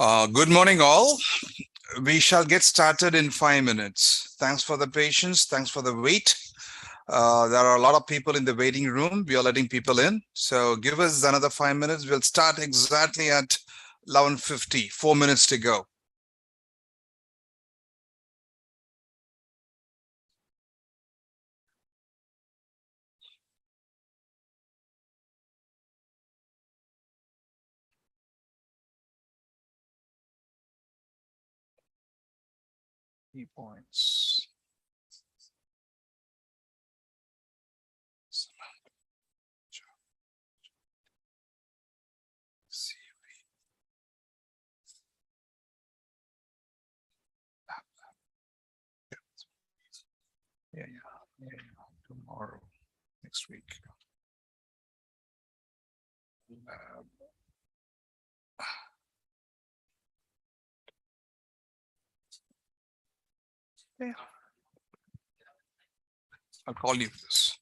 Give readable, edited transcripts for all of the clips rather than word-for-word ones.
Good morning, all. We shall get started in 5 minutes. Thanks for the patience. Thanks for the wait. There are a lot of people in the waiting room. We are letting people in. So give us another 5 minutes. We'll start exactly at 11:50. 4 minutes to go. Key points. Yeah. Tomorrow, next week. Yeah. I'll call you for this.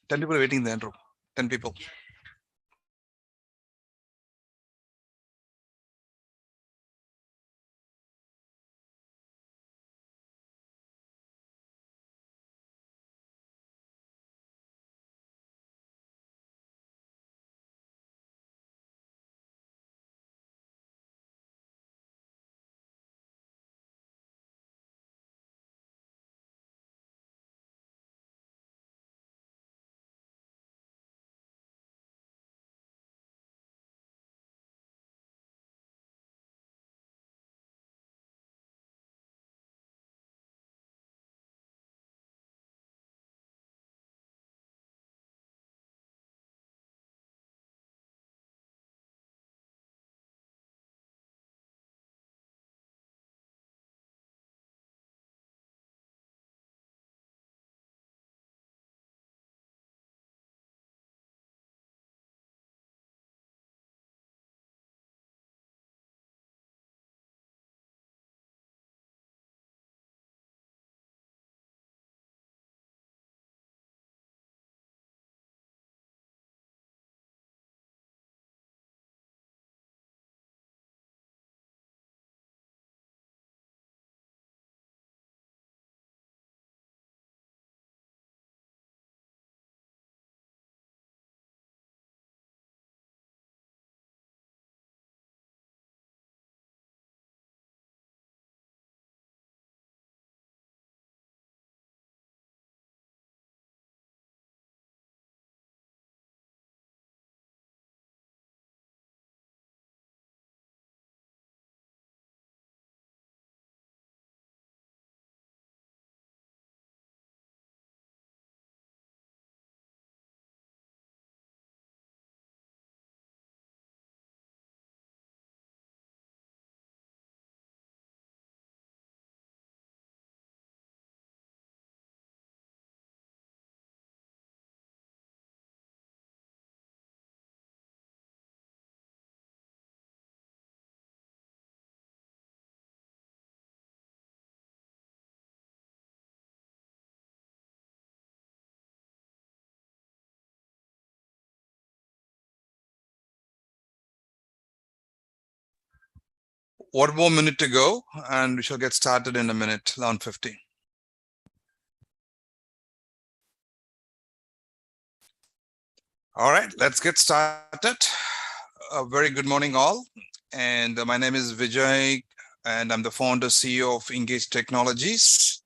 10 people waiting in the end room. 10 people. One more minute to go, and we shall get started in a minute, 11:50. All right, let's get started. A very good morning, all. And my name is Vijay, and I'm the founder CEO of InGage Technologies.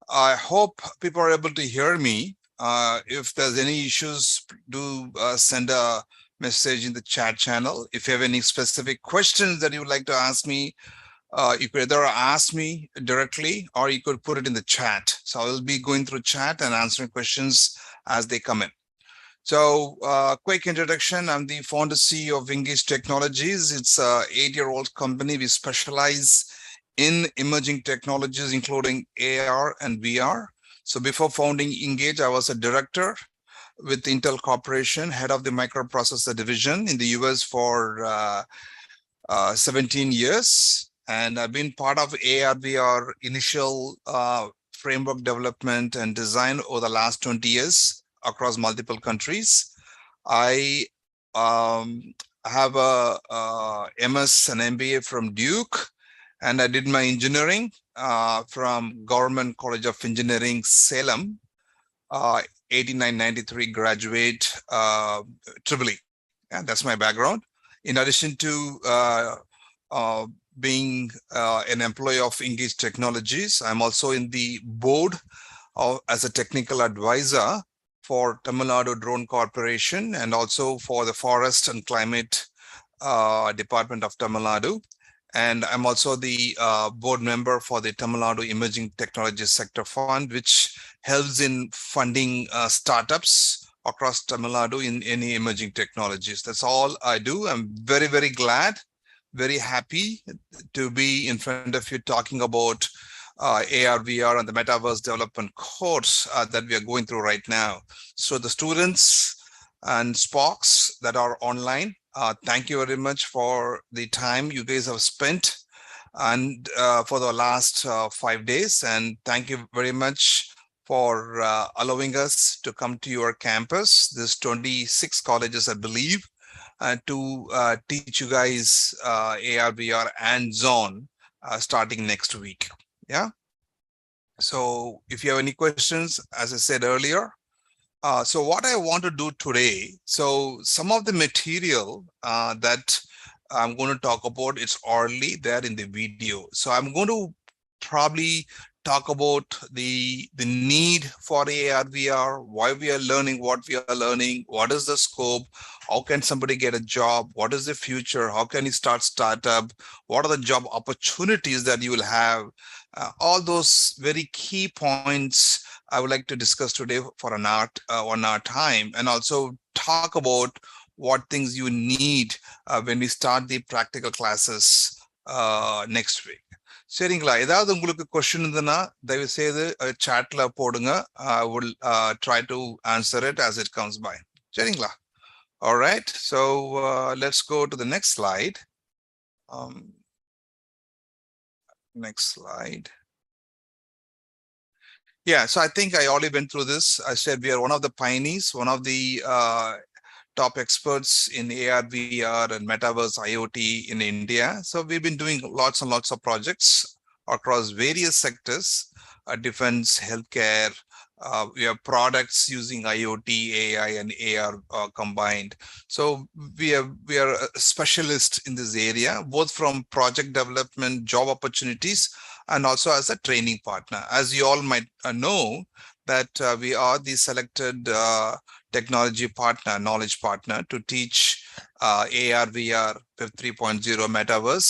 I hope people are able to hear me. If there's any issues, do send a message in the chat channel. If you have any specific questions that you would like to ask me, you could either ask me directly or you could put it in the chat. So I will be going through chat and answering questions as they come in. So quick introduction, I'm the founder CEO of InGage Technologies. It's an 8-year-old company. We specialize in emerging technologies, including AR and VR. So before founding InGage, I was a director with Intel Corporation, head of the microprocessor division in the US for 17 years. And I've been part of AR/VR initial framework development and design over the last 20 years across multiple countries. I I have a, MS and MBA from Duke, and I did my engineering from Government College of Engineering, Salem, 8993 graduate, Triple E. Yeah, that's my background. In addition to uh, being an employee of InGage Technologies, I'm also in the board as a technical advisor for Tamil Nadu Drone Corporation and also for the Forest and Climate Department of Tamil Nadu. And I'm also the board member for the Tamil Nadu Emerging Technologies Sector Fund, which helps in funding startups across Tamil Nadu in any emerging technologies. That's all I do. I'm very, very glad, very happy to be in front of you talking about AR, VR, and the metaverse development course that we are going through right now. So the students and Sparks that are online, thank you very much for the time you guys have spent and for the last 5 days. And thank you very much for allowing us to come to your campus. There's 26 colleges, I believe, to teach you guys AR, VR, and Zone starting next week. Yeah. So if you have any questions, as I said earlier, so what I want to do today, so some of the material that I'm going to talk about, it's already there in the video. So I'm going to probably talk about the need for AR, VR, why we are learning what we are learning, what is the scope, how can somebody get a job, what is the future, how can you start startup, what are the job opportunities that you will have, all those very key points I would like to discuss today for an 1 hour time, and also talk about what things you need when we start the practical classes next week. சரிங்களா? ஏதாவது உங்களுக்கு question இருந்ததுன்னா தயவு செய்து chatல போடுங்க. I will try to answer it as it comes by. சரிங்களா? All right. So let's go to the next slide. Next slide. Yeah, so I think I already went through this. I said we are one of the pioneers, one of the top experts in AR, VR, and metaverse IoT in India. So we've been doing lots and lots of projects across various sectors, defense, healthcare. We have products using IoT, AI, and AR combined. So we are a specialist in this area, both from project development, job opportunities, and also as a training partner. As you all might know, that we are the selected technology partner, knowledge partner to teach AR, VR, Web 3.0 metaverse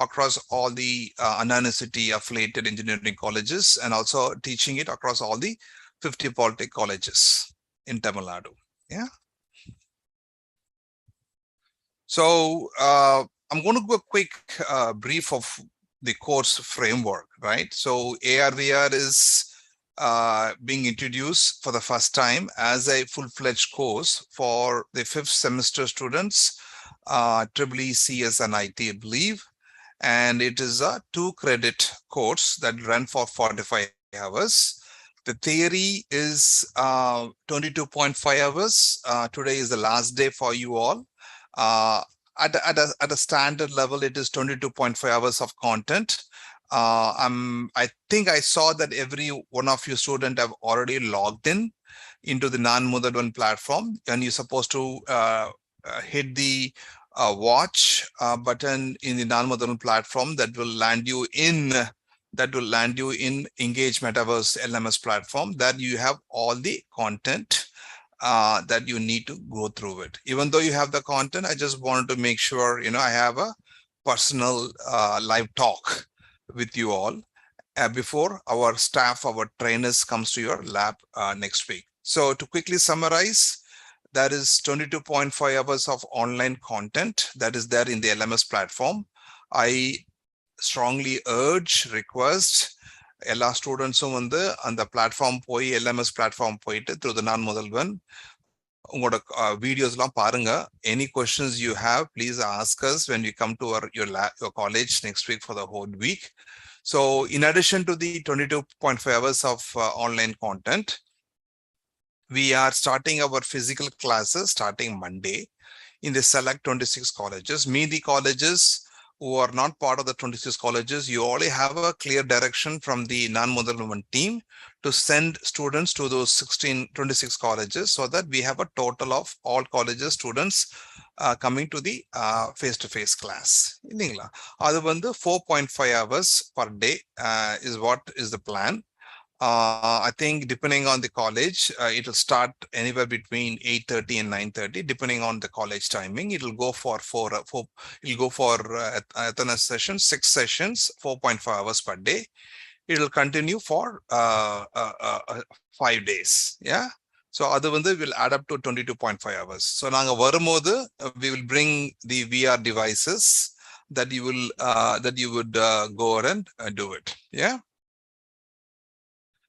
across all the Anna University affiliated engineering colleges, and also teaching it across all the 50 polytech colleges in Tamil Nadu. Yeah. So I'm going to go a quick brief of the course framework, right? So AR, VR is being introduced for the first time as a full-fledged course for the 5th semester students, EEE, CS, and IT, I believe. And it is a 2-credit course that runs for 45 hours. The theory is 22.5 hours. Today is the last day for you all. At a standard level, it is 22.5 hours of content. I think I saw that every one of you students have already logged in into the Naan Mudhalvan platform, and you're supposed to hit the watch button in the Naan Mudhalvan platform that will land you in InGage Metaverse LMS platform, that you have all the content that you need to go through it. Even though you have the content, I just wanted to make sure, I have a personal live talk with you all before our staff, our trainers comes to your lab next week. So to quickly summarize, that is 22.5 hours of online content that is there in the LMS platform. I strongly urge, request எல்லா ஸ்டூடெண்ட்ஸும் வந்து அந்த platform போய் LMS platform போயிட்டு through the நான் முதல்வன் உங்களோட வீடியோஸ்லாம் பாருங்க. Any questions you have, please ask us when you come to your college next week for the whole week. So in addition to the 22.5 hours of online content, we are starting our physical classes starting Monday. in the select 26 colleges. The colleges who are not part of the 26 colleges, you already have a clear direction from the Mudhalvan team to send students to those 26 colleges, so that we have a total of all colleges students coming to the face-to-face class. That's 4.5 hours per day is what is the plan. I think depending on the college, it will start anywhere between 8:30 and 9:30, depending on the college timing. It will go for it'll go for Athena sessions, 6 sessions, 4.5 hours per day. It will continue for 5 days. Yeah. So other one will add up to 22.5 hours. So we will bring the VR devices that you would go ahead and do it. Yeah.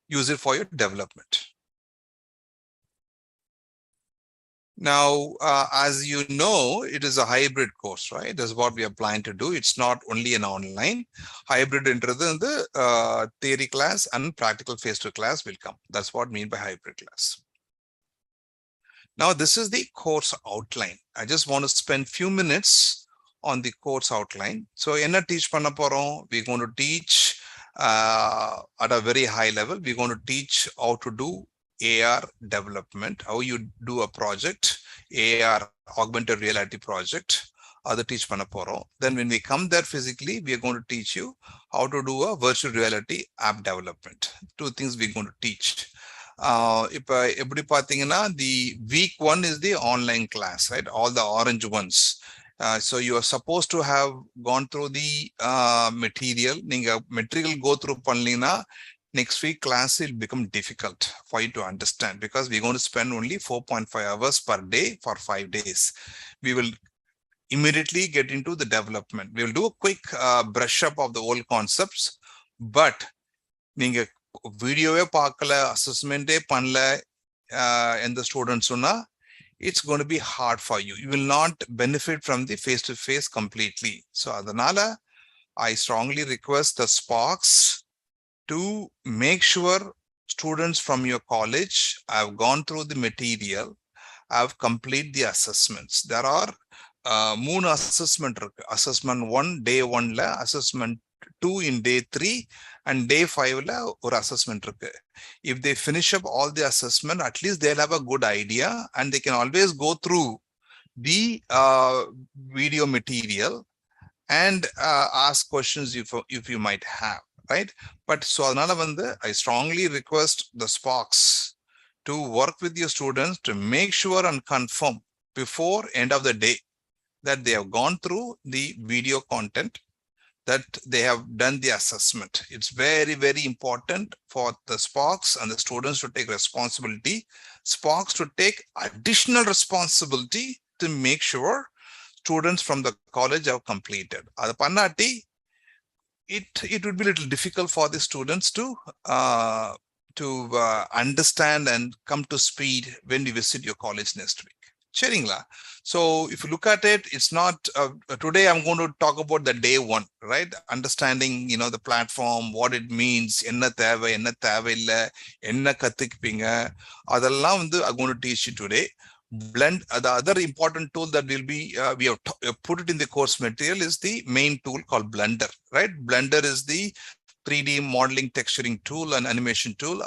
Use it for your development. Now, as you know, it is a hybrid course, right? That's what we are planning to do. It's not only an online. Hybrid in the theory class and practical face-to-face class will come. That's what I mean by hybrid class. Now, this is the course outline. I just want to spend few minutes on the course outline. So, enna teach panna porom? We're going to teach at a very high level. We're going to teach how to do AR development, how you do a project, AR augmented reality project, other teach panna porom. Then when we come there physically, we are going to teach you how to do a virtual reality app development. 2 things we're going to teach. The week 1 is the online class, right? All the orange ones. So you are supposed to have gone through the material. Material go through panlina. Next week class will become difficult for you to understand, because we're going to spend only 4.5 hours per day for 5 days. We will immediately get into the development. We will do a quick brush up of the old concepts, but video assessment and the students, it's going to be hard for you. You will not benefit from the face-to-face completely. So adanala, I strongly request the Sparks to make sure students from your college have gone through the material, have completed the assessments. There are moon assessment. Assessment 1, day 1, assessment 2 in day 3, and day 5 or assessment. If they finish up all the assessment, at least they'll have a good idea, and they can always go through the video material and ask questions if you might have, right? But so I strongly request the Sparks to work with your students to make sure and confirm before end of the day that they have gone through the video content, that they have done the assessment. It's very, very important for the Sparks and the students to take responsibility. Sparks to take additional responsibility to make sure students from the college have completed. It would be a little difficult for the students to understand and come to speed when we visit your college next week. So if you look at it, it's not today I'm going to talk about the day 1, right? Understanding, the platform, what it means, enna theva, enna thevilla, enna kathikpinga, adallam I'm going to teach you today. Blend, the other important tool that will be we have put it in the course material is the main tool called Blender, right? Blender is the 3D modeling texturing tool and animation tool.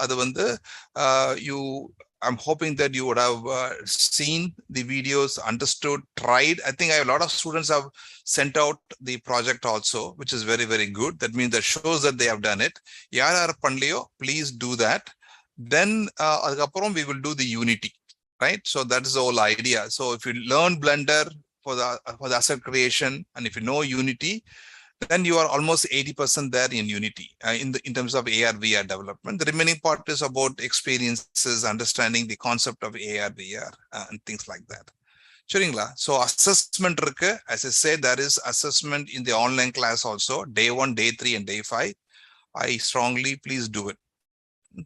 I'm hoping that you would have seen the videos, understood, tried. I think a lot of students have sent out the project also, which is very, very good. That means that shows that they have done it. Yara Panleo, please do that. Then we will do the Unity, right? So that is the whole idea. So if you learn Blender for the asset creation, and if you know Unity, then you are almost 80% there in Unity in terms of AR VR development. The remaining part is about experiences, understanding the concept of AR VR and things like that. So assessment, as I said, there is assessment in the online class also, day 1, day 3, and day 5. I strongly please do it. I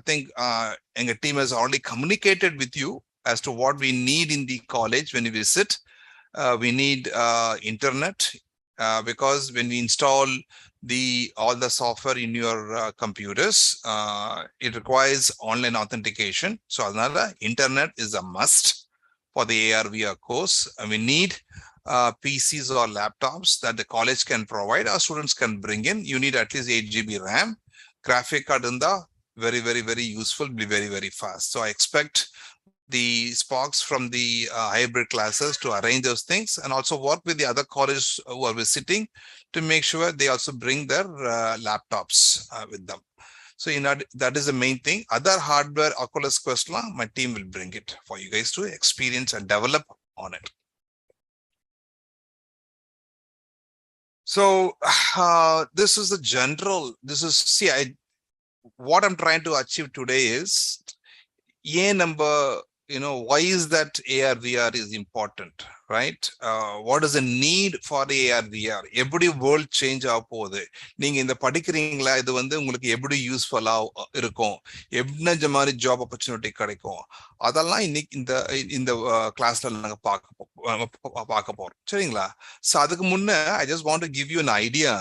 think our team has already communicated with you as to what we need in the college when you visit. We need internet, because when we install all the software in your computers, it requires online authentication. So another internet is a must for the AR/VR course. And we need PCs or laptops that the college can provide, our students can bring in. You need at least 8 GB RAM. Graphic card in the very, very, very useful, be very, very fast. So I expect the sparks from the hybrid classes to arrange those things, and also work with the other colleges who are visiting to make sure they also bring their laptops with them. So that is the main thing. Other hardware, Oculus Quest, my team will bring it for you guys to experience and develop on it. So this is the general, what I'm trying to achieve today is number, why is that AR VR is important, right? What is the need for the AR VR? Every world change ஆகப்போகுது. நீங்க இந்த படிக்கிறீங்களா, இது உங்களுக்கு எப்படி யூஸ்ஃபுல்லா இருக்கும், என்ன மாதிரி ஜாப் ஆப்பர்ச்சுனிட்டி கிடைக்கும், அதெல்லாம் இன்னைக்கு இந்த கிளாஸ்ல நாங்க பார்க்க போறோம், சரிங்களா? ஸோ அதுக்கு முன்ன I just want to give you an idea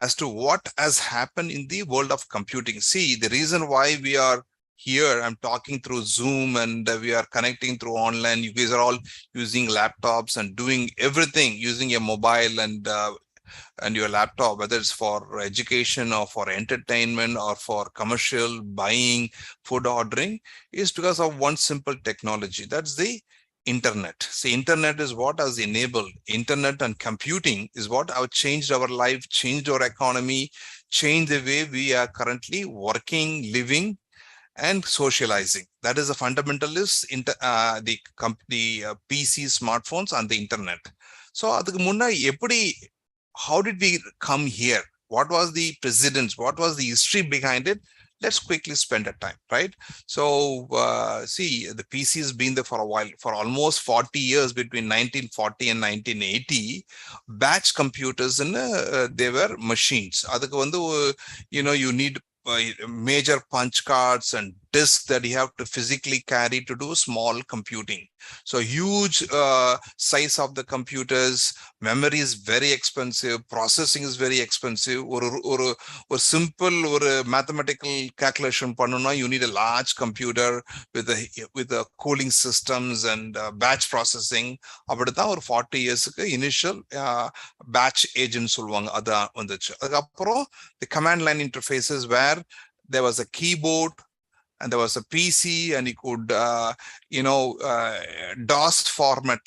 as to what has happened in the world of computing. See, the reason why we are here, I'm talking through Zoom, and we are connecting through online. You guys are all using laptops and doing everything using your mobile and your laptop, whether it's for education or for entertainment or for commercial buying, food ordering, is because of one simple technology. That's the internet. See, internet is what has enabled. Internet and computing is what have changed our life, changed our economy, changed the way we are currently working, living, and socializing. That is a fundamentalist the PC, smartphones, and the internet. So அதுக்கு முன்ன எப்படி, how did we come here? What was the precedence? What was the history behind it? Let's quickly spend a time, right? So see, the PC has been there for a while, for almost 40 years, between 1940 and 1980. Batch computers, and they were machines. அதுக்கு you need major punch cards and disks that you have to physically carry to do small computing. So huge size of the computers, memory is very expensive, processing is very expensive. Or simple or mathematical calculation panuna, you need a large computer with the cooling systems and batch processing. அப்படிதான் ஒரு 40 yearsக்கு initial batch agent சொல்லுவாங்க, அதான் வந்துச்சு. அதுக்கப்புறம் the command line interfaces, where there was a keyboard and there was a PC, and you could DOS format,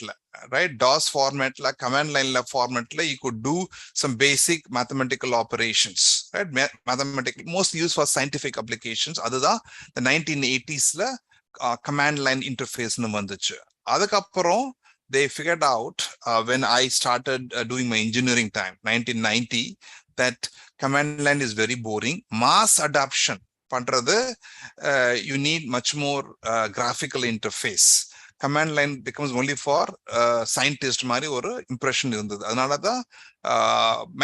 right? DOS format, command line format, you could do some basic mathematical operations, right? Mathematical, mostly used for scientific applications. Adha the 1980s command line interface nu vanduchu. Adukaprom they figured out, when I started doing my engineering time, 1990, that command line is very boring. Mass adoption பண்றது, you need much more graphical interface. Command line becomes only for scientist மாதிரி ஒரு impression இருந்தது. அதனாலதான்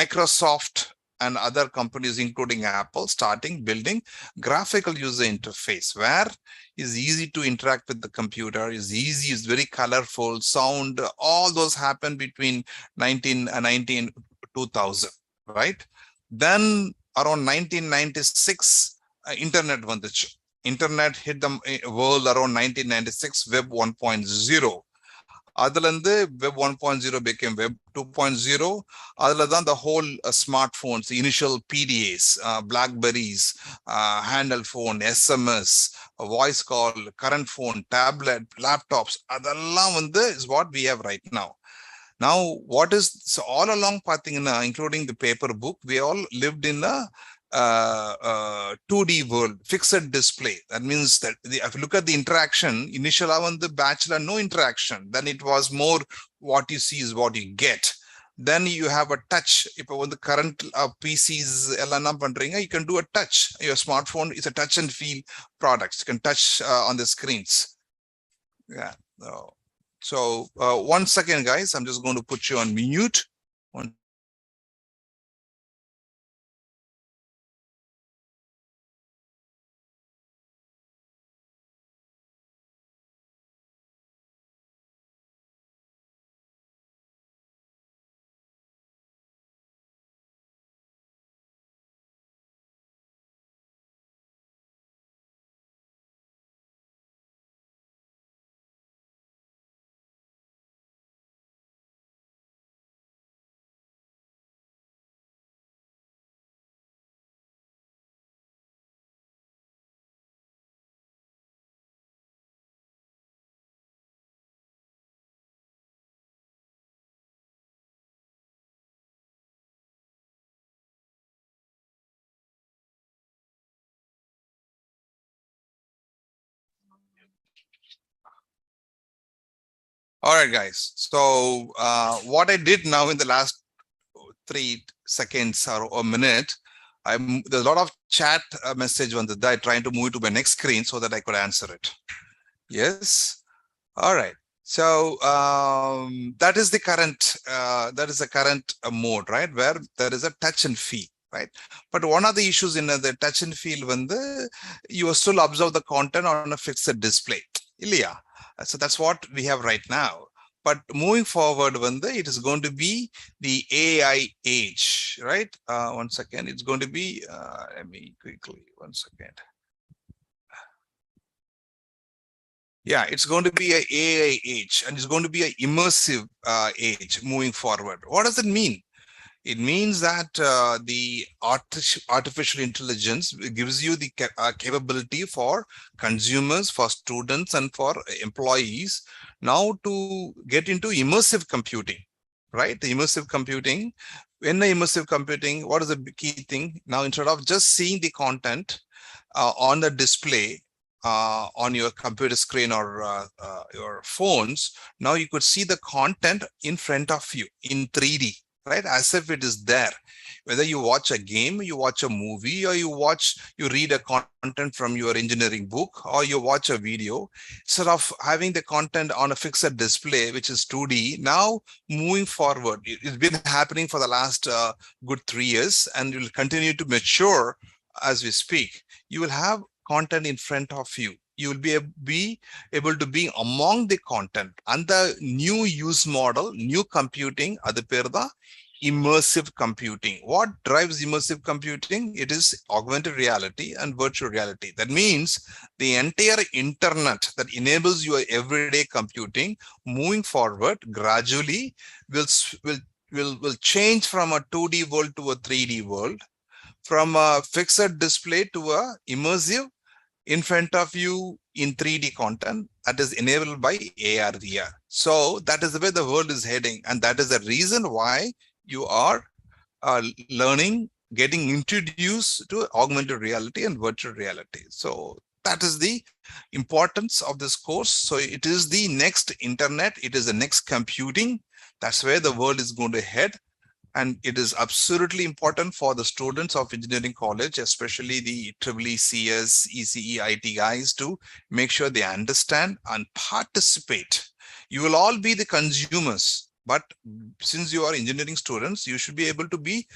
Microsoft and other companies, including Apple, starting building graphical user interface, where is easy to interact with the computer, is easy, is very colorful, sound, all those happen between 19 2000, right? Then around 1996, internet vanduchu. Internet hit the world around 1996, web 1.0. அதுலேருந்து web 1.0 became web 2.0. அதுல தான் the whole smartphones, initial PDAs, Blackberries, handheld phone, SMS, voice call, current phone, tablet, laptops, அதெல்லாம் is what we have right now. Now, so all along, including the paper book, we all lived in a 2D world, fixed display. That means that if you look at the interaction, initially on the bachelor, no interaction. Then it was more what you see is what you get. Then you have a touch. If on the current PCs, you can do a touch. Your smartphone is a touch and feel products. You can touch on the screens. Yeah. So 1 second, guys. I'm just going to put you on mute. All right, guys. So what I did now in the last 3 seconds or a minute, there's a lot of chat message on the that trying to move it to my next screen so that I could answer it. Yes. All right. So that is the current mode, right? Where there is a touch and feel, right? But one of the issues in the touch and feel when you still observe the content on a fixed display. Ilya. So that's what we have right now. But moving forward, when it is going to be the AI age, right? 1 second. It's going to be. Let me quickly 1 second. Yeah, it's going to be a AI age, and it's going to be an immersive age moving forward. What does it mean? It means that the artificial intelligence gives you the capability for consumers, for students, and for employees now to get into immersive computing, right? The immersive computing. In the immersive computing, what is the key thing? Now, instead of just seeing the content on the display on your computer screen or your phones, now you could see the content in front of you in 3D, right? As if it is there. Whether you watch a game, you watch a movie, or you read a content from your engineering book, or you watch a video, instead of having the content on a fixed display, which is 2D, now moving forward, it's been happening for the last good 3 years, and will continue to mature as we speak. You will have content in front of you. You will be able to be among the content. And the new use model, new computing, adu per da immersive computing. What drives immersive computing? It is augmented reality and virtual reality. That means the entire internet that enables your everyday computing moving forward gradually will change from a 2D world to a 3D world, from a fixed display to a immersive in front of you in 3D content that is enabled by AR VR. So that is the way the world is heading, and that is the reason why you are learning, getting introduced to augmented reality and virtual reality. So that is the importance of this course. So it is the next internet, it is the next computing. That's where the world is going to head. And it is absolutely important for the students of engineering college, especially the EEE CS, ECE, IT guys, to make sure they understand and participate. You will all be the consumers, but since you are engineering students, you should be able to be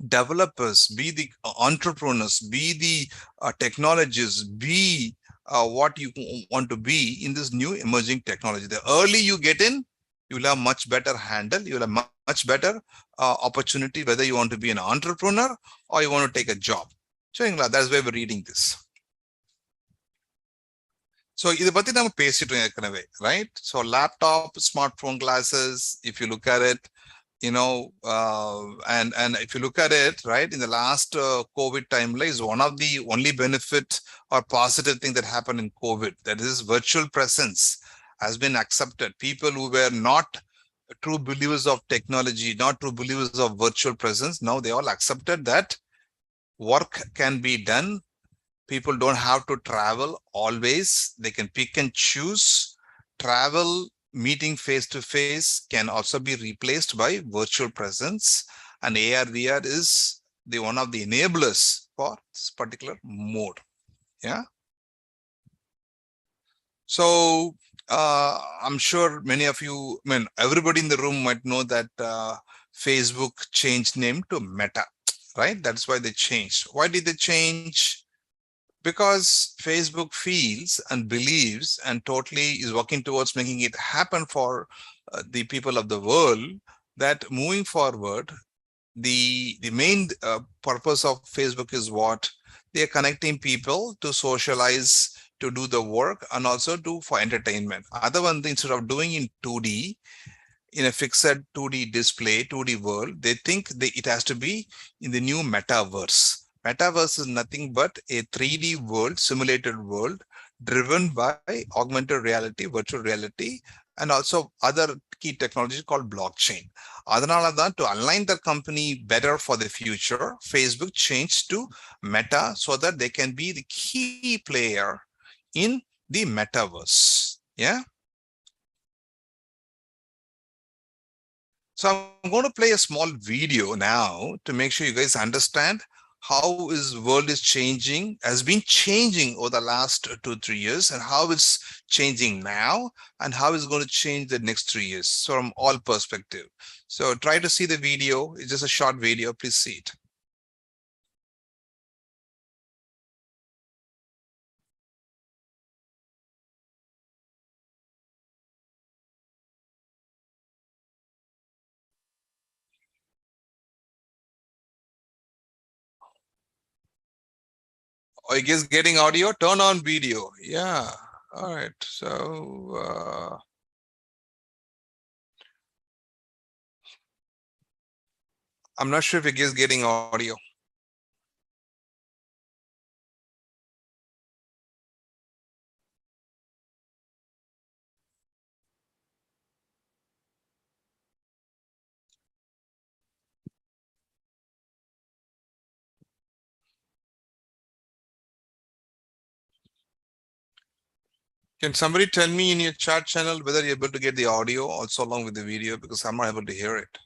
developers, be the entrepreneurs, be the technologists, be what you want to be in this new emerging technology. The early you get in, you will have much better handle, you will have much better opportunity, whether you want to be an entrepreneur or you want to take a job. So that's why we're reading this. So இதை பத்தி நம்ம பேசிட்டோம் ஏற்கனவே, right? So laptop, smartphone glasses, if you look at it, and if you look at it, right, in the last COVID time, is one of the only benefit or positive thing that happened in COVID. That is, virtual presence has been accepted. People who were not true believers of technology, not true believers of virtual presence, now they all accepted that work can be done. People don't have to travel always. They can pick and choose. Travel, meeting face to face can also be replaced by virtual presence. And AR VR is one of the enablers for this particular mode. Yeah. So I'm sure many of you, everybody in the room might know that Facebook changed name to Meta, right? That's why they changed. Why did they change? Because Facebook feels and believes and totally is working towards making it happen for the people of the world, that moving forward, the main purpose of Facebook is what? They are connecting people to socialize, to do the work, and also for entertainment. Other one, instead of doing in 2D, in a fixed 2D display, 2D world, they think it has to be in the new metaverse. Metaverse is nothing but a 3D world, simulated world, driven by augmented reality, virtual reality, and also other key technologies called blockchain. To align the company better for the future, Facebook changed to Meta so that they can be the key player in the metaverse. Yeah. So I'm going to play a small video now to make sure you guys understand how is world is changing, has been changing over the last 2-3 years, and how it's changing now, and how it's going to change the next 3 years. So from all perspective. So try to see the video. It's just a short video. Please see it. Are you guys getting audio? Turn on video. Yeah. All right. So I'm not sure if you guys getting audio. Can somebody tell me in your chat channel whether you're able to get the audio also along with the video, because I'm not able to hear it.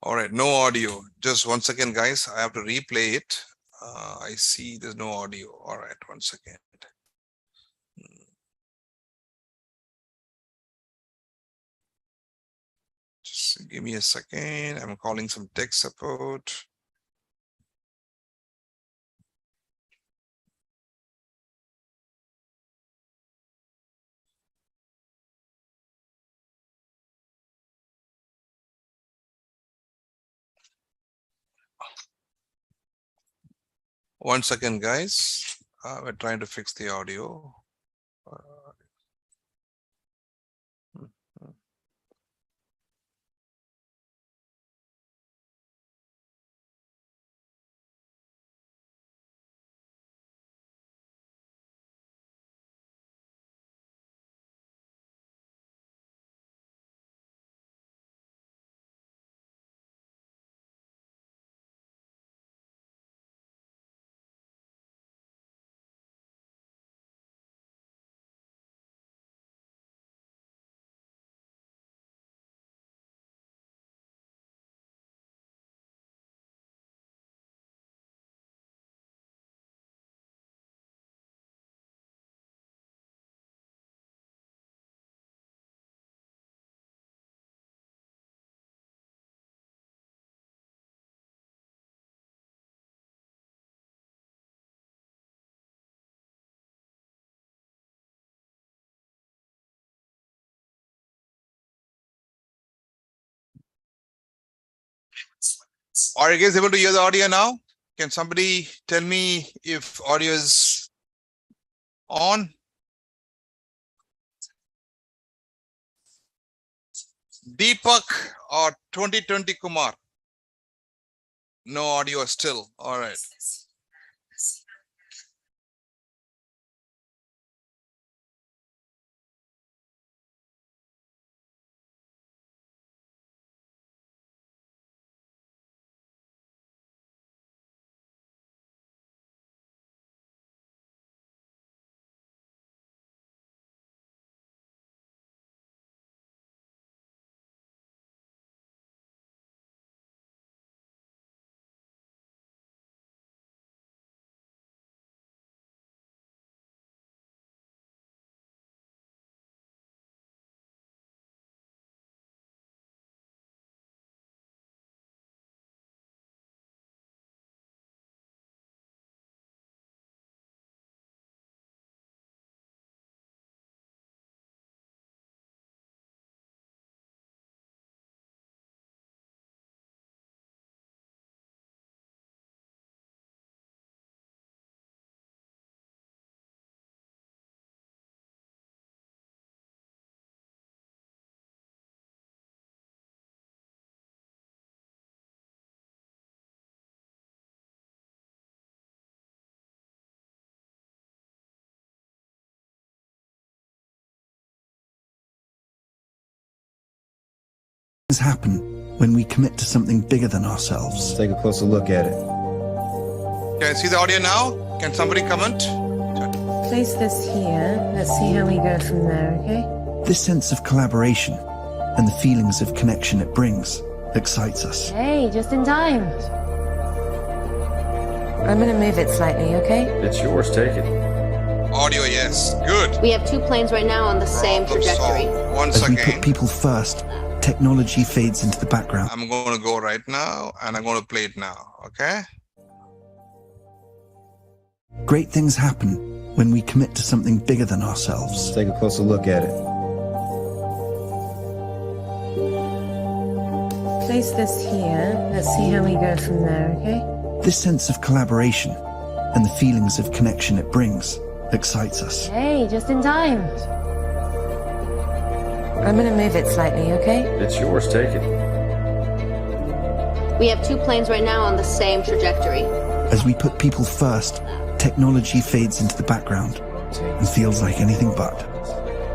All right, no audio. Just 1 second, guys. I have to replay it. I see there's no audio. All right, 1 second. Just give me a second. I'm calling some tech support. One second, guys. We're trying to fix the audio. Are you guys able to hear the audio now? Can somebody tell me if audio is on? Deepak or 2020 Kumar? No audio still. All right. Happen when we commit to something bigger than ourselves. Let's take a closer look at it. Can I see the audio now? Can somebody comment? Place this here. Let's see how we go from there, okay? This sense of collaboration and the feelings of connection it brings excites us. Hey, just in time. I'm gonna move it slightly, okay? It's yours, take it. Audio, yes. Good. We have 2 planes right now on the same trajectory. Once As we again, put people first, technology fades into the background. I'm going to go right now and I'm going to play it now. Okay. Great things happen when we commit to something bigger than ourselves. Let's take a closer look at it. Place this here. Let's see how we go from there, okay? This sense of collaboration and the feelings of connection it brings excites us. Hey, just in time. I'm gonna move it slightly, okay? It's yours, take it. We have 2 planes right now on the same trajectory. As we put people first, technology fades into the background and feels like anything but.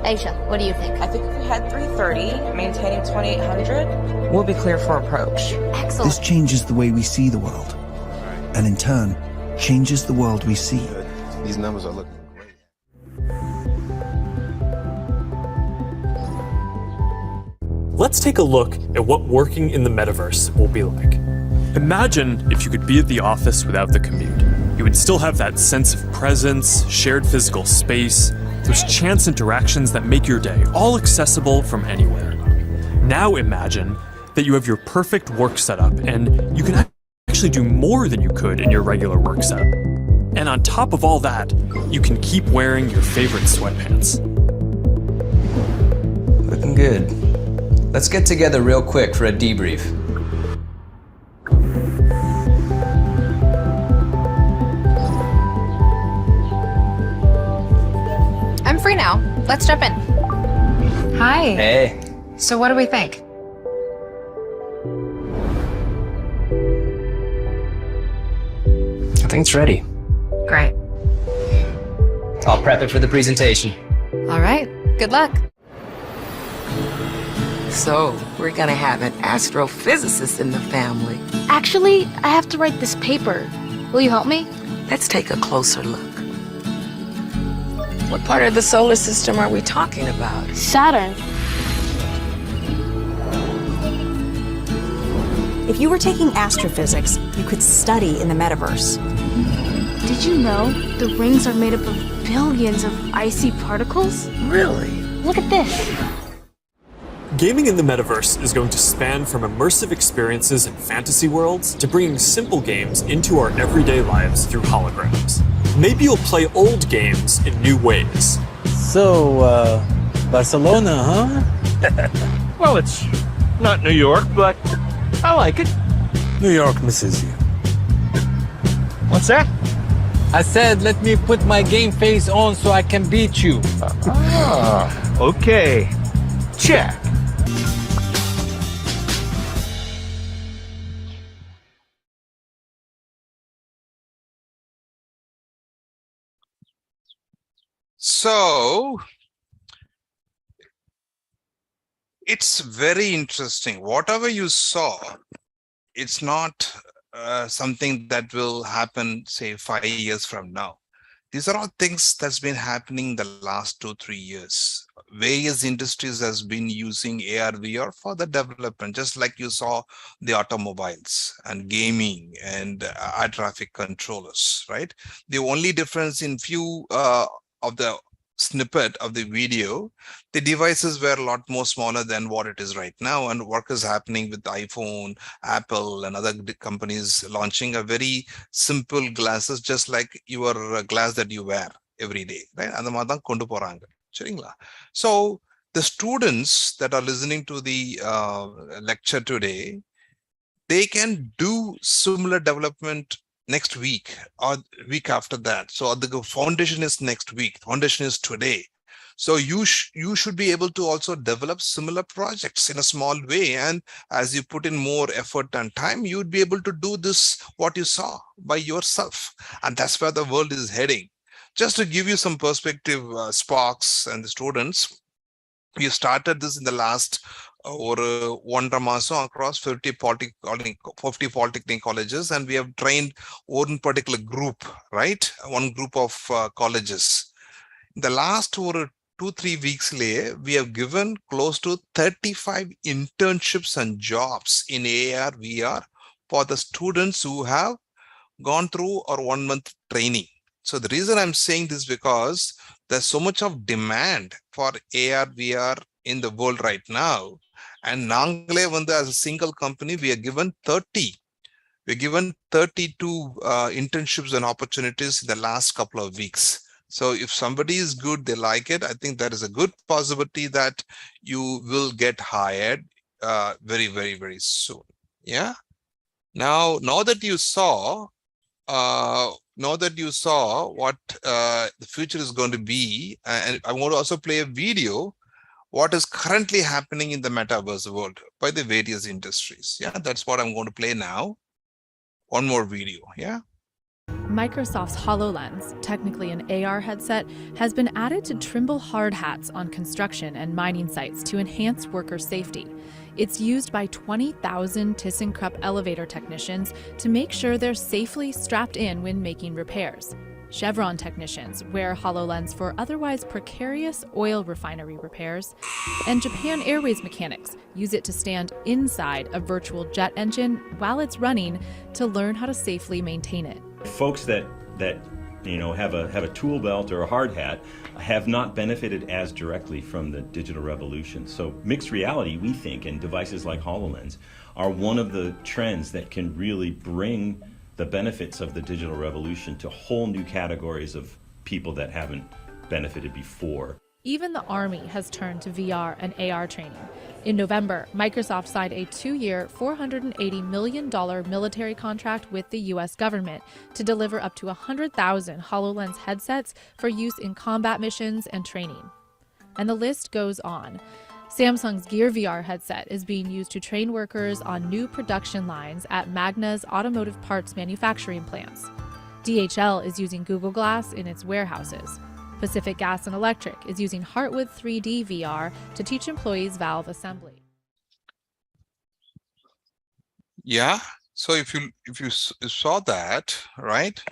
Aisha, what do you think? I think if we had 330, maintaining 2800, we'll be clear for approach. Excellent. This changes the way we see the world, and in turn, changes the world we see. These numbers are looking great. Let's take a look at what working in the metaverse will be like. Imagine if you could be at the office without the commute. You would still have that sense of presence, shared physical space, those chance interactions that make your day all accessible from anywhere. Now imagine that you have your perfect work setup and you can actually do more than you could in your regular work setup. And on top of all that, you can keep wearing your favorite sweatpants. Looking good. Let's get together real quick for a debrief. I'm free now. Let's jump in. Hi. Hey. So what do we think? I think it's ready. Great. I'll prep it for the presentation. All right. Good luck. So, we're gonna have an astrophysicist in the family. Actually, I have to write this paper. Will you help me? Let's take a closer look. What part of the solar system are we talking about? Saturn. If you were taking astrophysics, you could study in the metaverse. Did you know the rings are made up of billions of icy particles? Really? Look at this. Gaming in the metaverse is going to span from immersive experiences in fantasy worlds to bringing simple games into our everyday lives through holograms. Maybe you'll play old games in new ways. So, Barcelona, huh? Well, it's not New York, but I like it. New York misses you. What's that? I said, let me put my game face on so I can beat you. Okay. Check. So it's very interesting. Whatever you saw, it's not something that will happen, say, 5 years from now. These are all things that's been happening the last 2-3 years. Various industries has been using AR, VR for the development, just like you saw the automobiles and gaming and air traffic controllers, right? The only difference in few of the snippet of the video, the devices were a lot more smaller than what it is right now, and work is happening with iPhone, Apple, and other companies launching a very simple glasses, just like your glass that you wear every day, right? So the students that are listening to the lecture today, they can do similar development next week or week after that. So the foundation is next week, foundation is today. So you should be able to also develop similar projects in a small way. And as you put in more effort and time, you'd be able to do this, what you saw by yourself. And that's where the world is heading. Just to give you some perspective, Sparks and the students, We started this in the last ஒரு 1.5 மாசம் across 50 polytechnic colleges, and we have trained one particular group, right? One group of colleges. In the last 2-3 weeks later, we have given close to 35 internships and jobs in AR VR for the students who have gone through our 1-month training. So the reason I'm saying this because there's so much of demand for AR VR in the world right now. And Nangle Vanda, as a single company, we are given 30. We're given 32 internships and opportunities in the last couple of weeks. So if somebody is good, they like it, I think there is a good possibility that you will get hired very, very, very soon. Yeah. Now that you saw what the future is going to be, and I want to also play a video what is currently happening in the metaverse world by the various industries. Yeah, that's what I'm going to play now. One more video. Yeah. Microsoft's HoloLens, technically an AR headset, has been added to Trimble hard hats on construction and mining sites to enhance worker safety. It's used by 20,000 ThyssenKrupp elevator technicians to make sure they're safely strapped in when making repairs. Chevron technicians wear HoloLens for otherwise precarious oil refinery repairs. And Japan Airways mechanics use it to stand inside a virtual jet engine while it's running to learn how to safely maintain it. Folks that have a tool belt or a hard hat have not benefited as directly from the digital revolution. So mixed reality, we think, and devices like HoloLens are one of the trends that can really bring the benefits of the digital revolution to whole new categories of people that haven't benefited before. Even the Army has turned to VR and AR training. In November, Microsoft signed a 2-year, $480 million military contract with the U.S. government to deliver up to 100,000 HoloLens headsets for use in combat missions and training. And the list goes on. Samsung's Gear VR headset is being used to train workers on new production lines at Magna's automotive parts manufacturing plants. DHL is using Google Glass in its warehouses. Pacific Gas and Electric is using Heartwood 3D VR to teach employees valve assembly. Yeah. So if you saw that, right?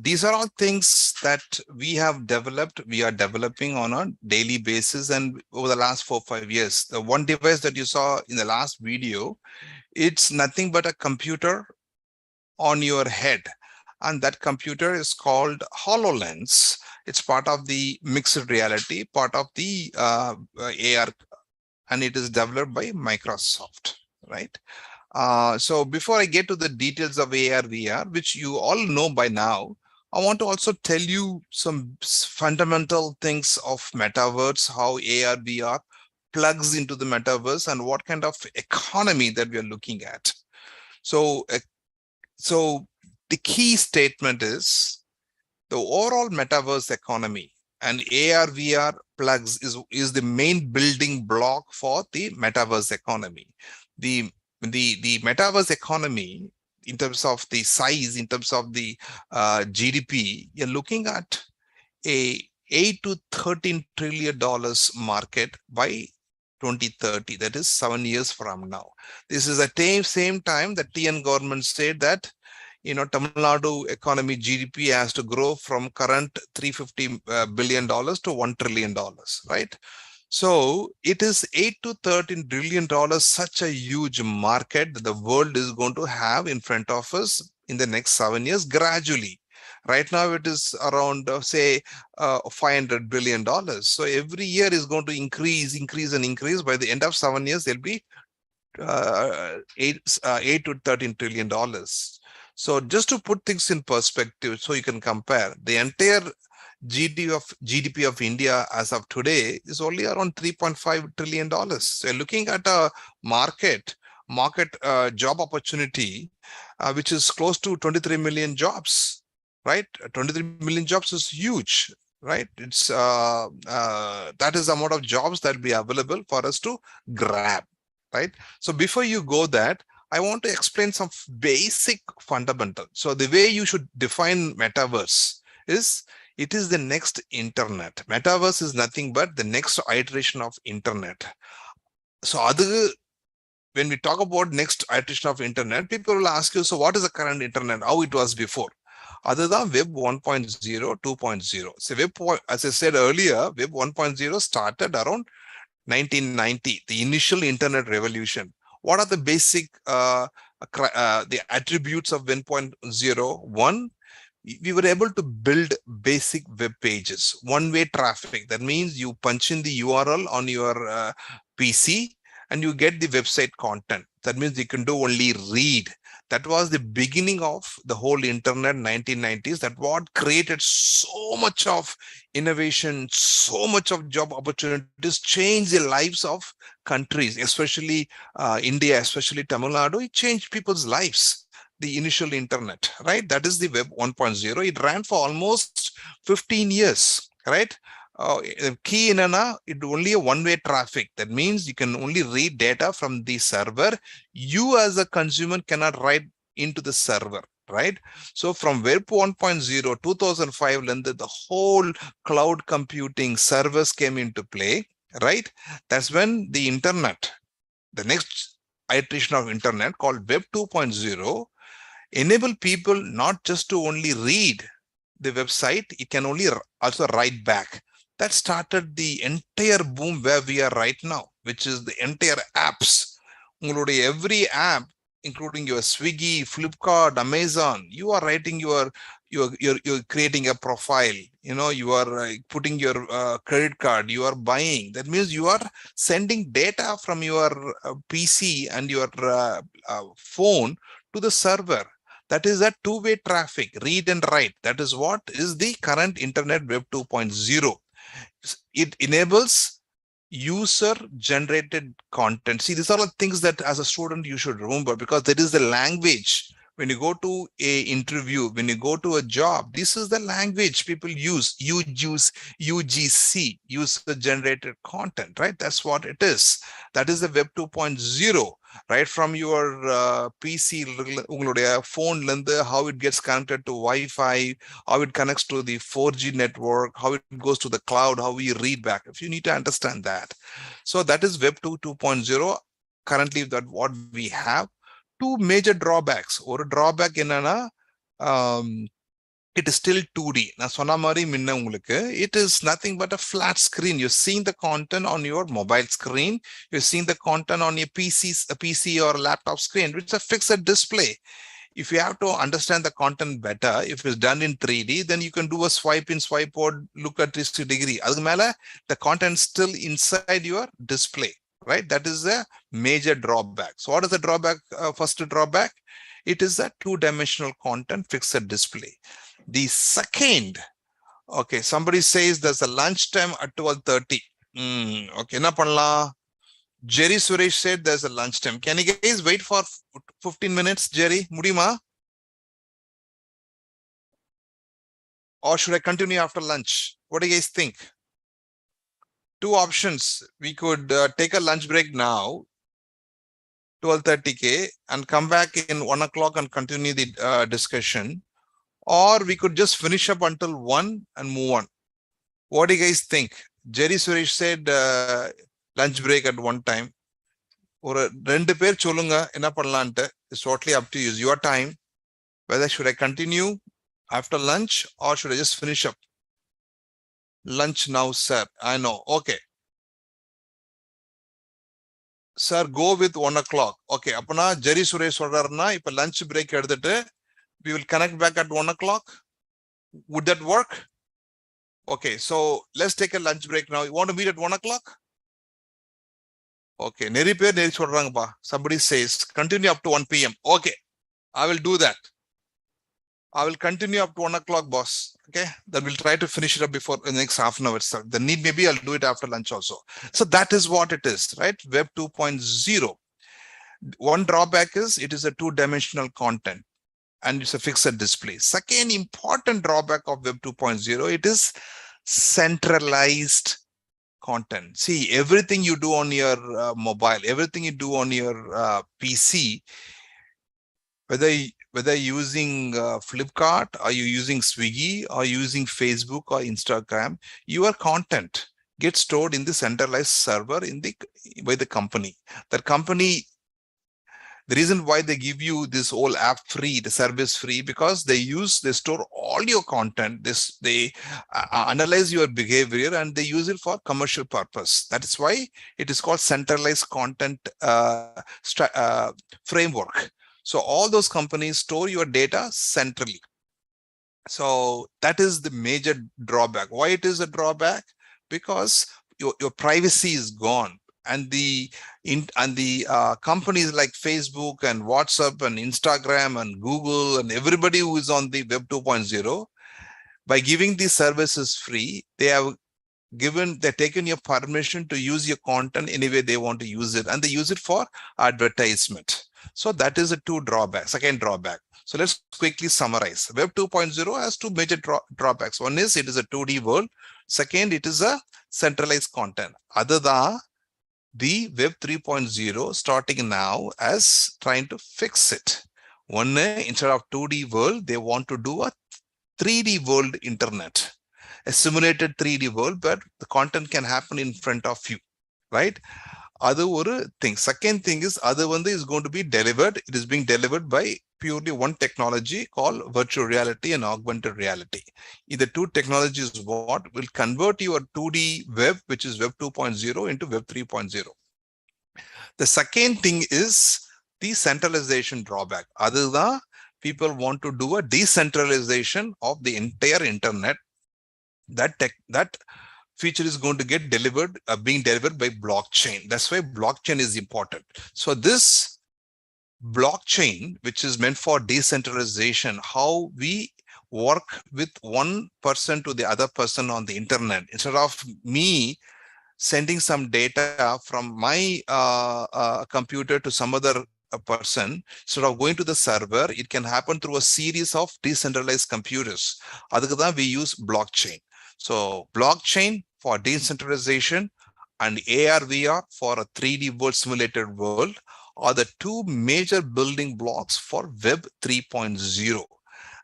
These are all things that we have developed, we are developing on a daily basis, and over the last 4-5 years. The one device that you saw in the last video, it's nothing but a computer on your head. And that computer is called HoloLens. It's part of the mixed reality, part of the AR, and it is developed by Microsoft, right? So before I get to the details of AR VR, which you all know by now, I want to also tell you some fundamental things of metaverse, how AR VR plugs into the metaverse, and what kind of economy that we are looking at. So the key statement is the overall metaverse economy, and AR VR plugs is the main building block for the metaverse economy. The metaverse economy, in terms of the size, in terms of the GDP, you're looking at a $8 to $13 trillion market by 2030. That is 7 years from now. This is at the same time that TN government said that Tamil Nadu economy GDP has to grow from current $350 billion to $1 trillion, right? So it is $8 to $13 trillion, such a huge market that the world is going to have in front of us in the next 7 years gradually. Right now it is around, say, $500 billion. So every year is going to increase. By the end of 7 years, there'll be $8 to $13 trillion. So just to put things in perspective, so you can compare, the entire GDP of India as of today is only around $3.5 trillion. So you're looking at a market job opportunity, which is close to 23 million jobs, right? 23 million jobs is huge, right? It's that is the amount of jobs that will be available for us to grab, right? So before you go that, I want to explain some basic fundamentals. So the way you should define metaverse is, It is the next internet. Metaverse is nothing but the next iteration of internet. So when we talk about next iteration of internet, people will ask you, so what is the current internet? How it was before? Other than Web 1.0, 2.0. So as I said earlier, Web 1.0 started around 1990, the initial internet revolution. What are the basic the attributes of 1.0? One, we were able to build basic web pages, one-way traffic. That means you punch in the URL on your PC and you get the website content. That means you can do only read. That was the beginning of the whole internet, 1990s. That what created so much of innovation, so much of job opportunities, changed the lives of countries, especially India, especially Tamil Nadu. It changed people's lives. The initial internet, right? That is the Web 1.0. It ran for almost 15 years, right? Key in it only a one-way traffic. That means you can only read data from the server. You as a consumer cannot write into the server, right? So from Web 1.0, 2005, the whole cloud computing servers came into play, right? That's when the internet, the next iteration of internet called Web 2.0, enable people not just to only read the website, it can only also write back. That started the entire boom where we are right now, which is the entire apps. Every app, including your Swiggy, Flipkart, Amazon, you are writing you're creating a profile, you are putting your credit card, you are buying. That means you are sending data from your PC and your phone to the server. That is a two-way traffic, read and write. That is what is the current internet Web 2.0. It enables user-generated content. See, these are the things that as a student you should remember, because that is the language. When you go to an interview, when you go to a job, this is the language people use. You use UGC, user-generated content, right? That's what it is. That is the Web 2.0. Right from your PC, phone, how it gets connected to Wi-Fi, how it connects to the 4G network, how it goes to the cloud, how we read back. If you need to understand that. So that is Web 2.0. Currently, that what we have. Two major drawbacks. Or drawback in it is still 2D. It is nothing but a flat screen. You're seeing the content on your mobile screen. You're seeing the content on your PC or laptop screen, which is a fixed display. If you have to understand the content better, if it's done in 3D, then you can do a swipe in, swipe out, look at 360-degree. The content still inside your display, right? That is a major drawback. So what is the drawback? First drawback, it is a two-dimensional content fixed display. The second, okay, somebody says there's a lunchtime at 12:30. Okay, na panla. Jerry Suresh said there's a lunchtime. Can you guys wait for 15 minutes, Jerry? Mudima? Or should I continue after lunch? What do you guys think? Two options. We could take a lunch break now, 12:30 and come back in 1 o'clock and continue the discussion. Or we could just finish up until 1 and move on. What do you guys think? Jerry Suresh said lunch break at one time. Or rendu per cholunga enna pannalante. It's totally up to you. It's your time. Whether should I continue after lunch or should I just finish up? Lunch now, sir. I know. Okay. Sir, go with 1 o'clock. Okay. Apna Jerry Suresh solrarna ipa lunch break edutittu we will connect back at 1 o'clock. Would that work? Okay, so let's take a lunch break now. You want to meet at 1 o'clock? Okay, somebody says continue up to 1 p.m. Okay, I will do that. I will continue up to 1 o'clock, boss. Okay, then we'll try to finish it up before the next half an hour itself. The need, maybe I'll do it after lunch also. So that is what it is, right? Web 2.0. One drawback is it is a two-dimensional content. And it's a fixed display. Second important drawback of Web 2.0, it is centralized content. See, everything you do on your mobile, everything you do on your PC, whether whether using Flipkart, or you using Swiggy, or using Facebook or Instagram, your content gets stored in the centralized server by the company. That company, the reason why they give you this whole app free, the service free, because they store all your content. They analyze your behavior and they use it for commercial purpose. That is why it is called centralized content framework. So all those companies store your data centrally. So that is the major drawback. Why it is a drawback? Because your privacy is gone. And the companies like Facebook and WhatsApp and Instagram and Google and everybody who is on the Web 2.0, by giving these services free, they're taken your permission to use your content any way they want to use it, and they use it for advertisement. So that is a second drawback. So let's quickly summarize. Web 2.0 has two major drawbacks. One is it is a 2D world. Second, it is a centralized content. Other than the Web 3.0 starting now as trying to fix it. One, instead of 2D world, they want to do a 3D world internet, a simulated 3D world, but the content can happen in front of you, right? Other thing. Second thing is, other one is going to be delivered. It is being delivered by purely one technology called virtual reality and augmented reality. The two technologies will convert your 2D web, which is Web 2.0, into Web 3.0. The second thing is the centralization drawback. Other than people want to do a decentralization of the entire internet, that feature is going to get being delivered by blockchain. That's why blockchain is important. So this blockchain, which is meant for decentralization, how we work with one person to the other person on the internet, instead of me sending some data from my computer to some other person, instead of going to the server, it can happen through a series of decentralized computers. Adukku we use blockchain. So blockchain for decentralization and AR/VR for a 3D world, simulated world, are the two major building blocks for Web 3.0.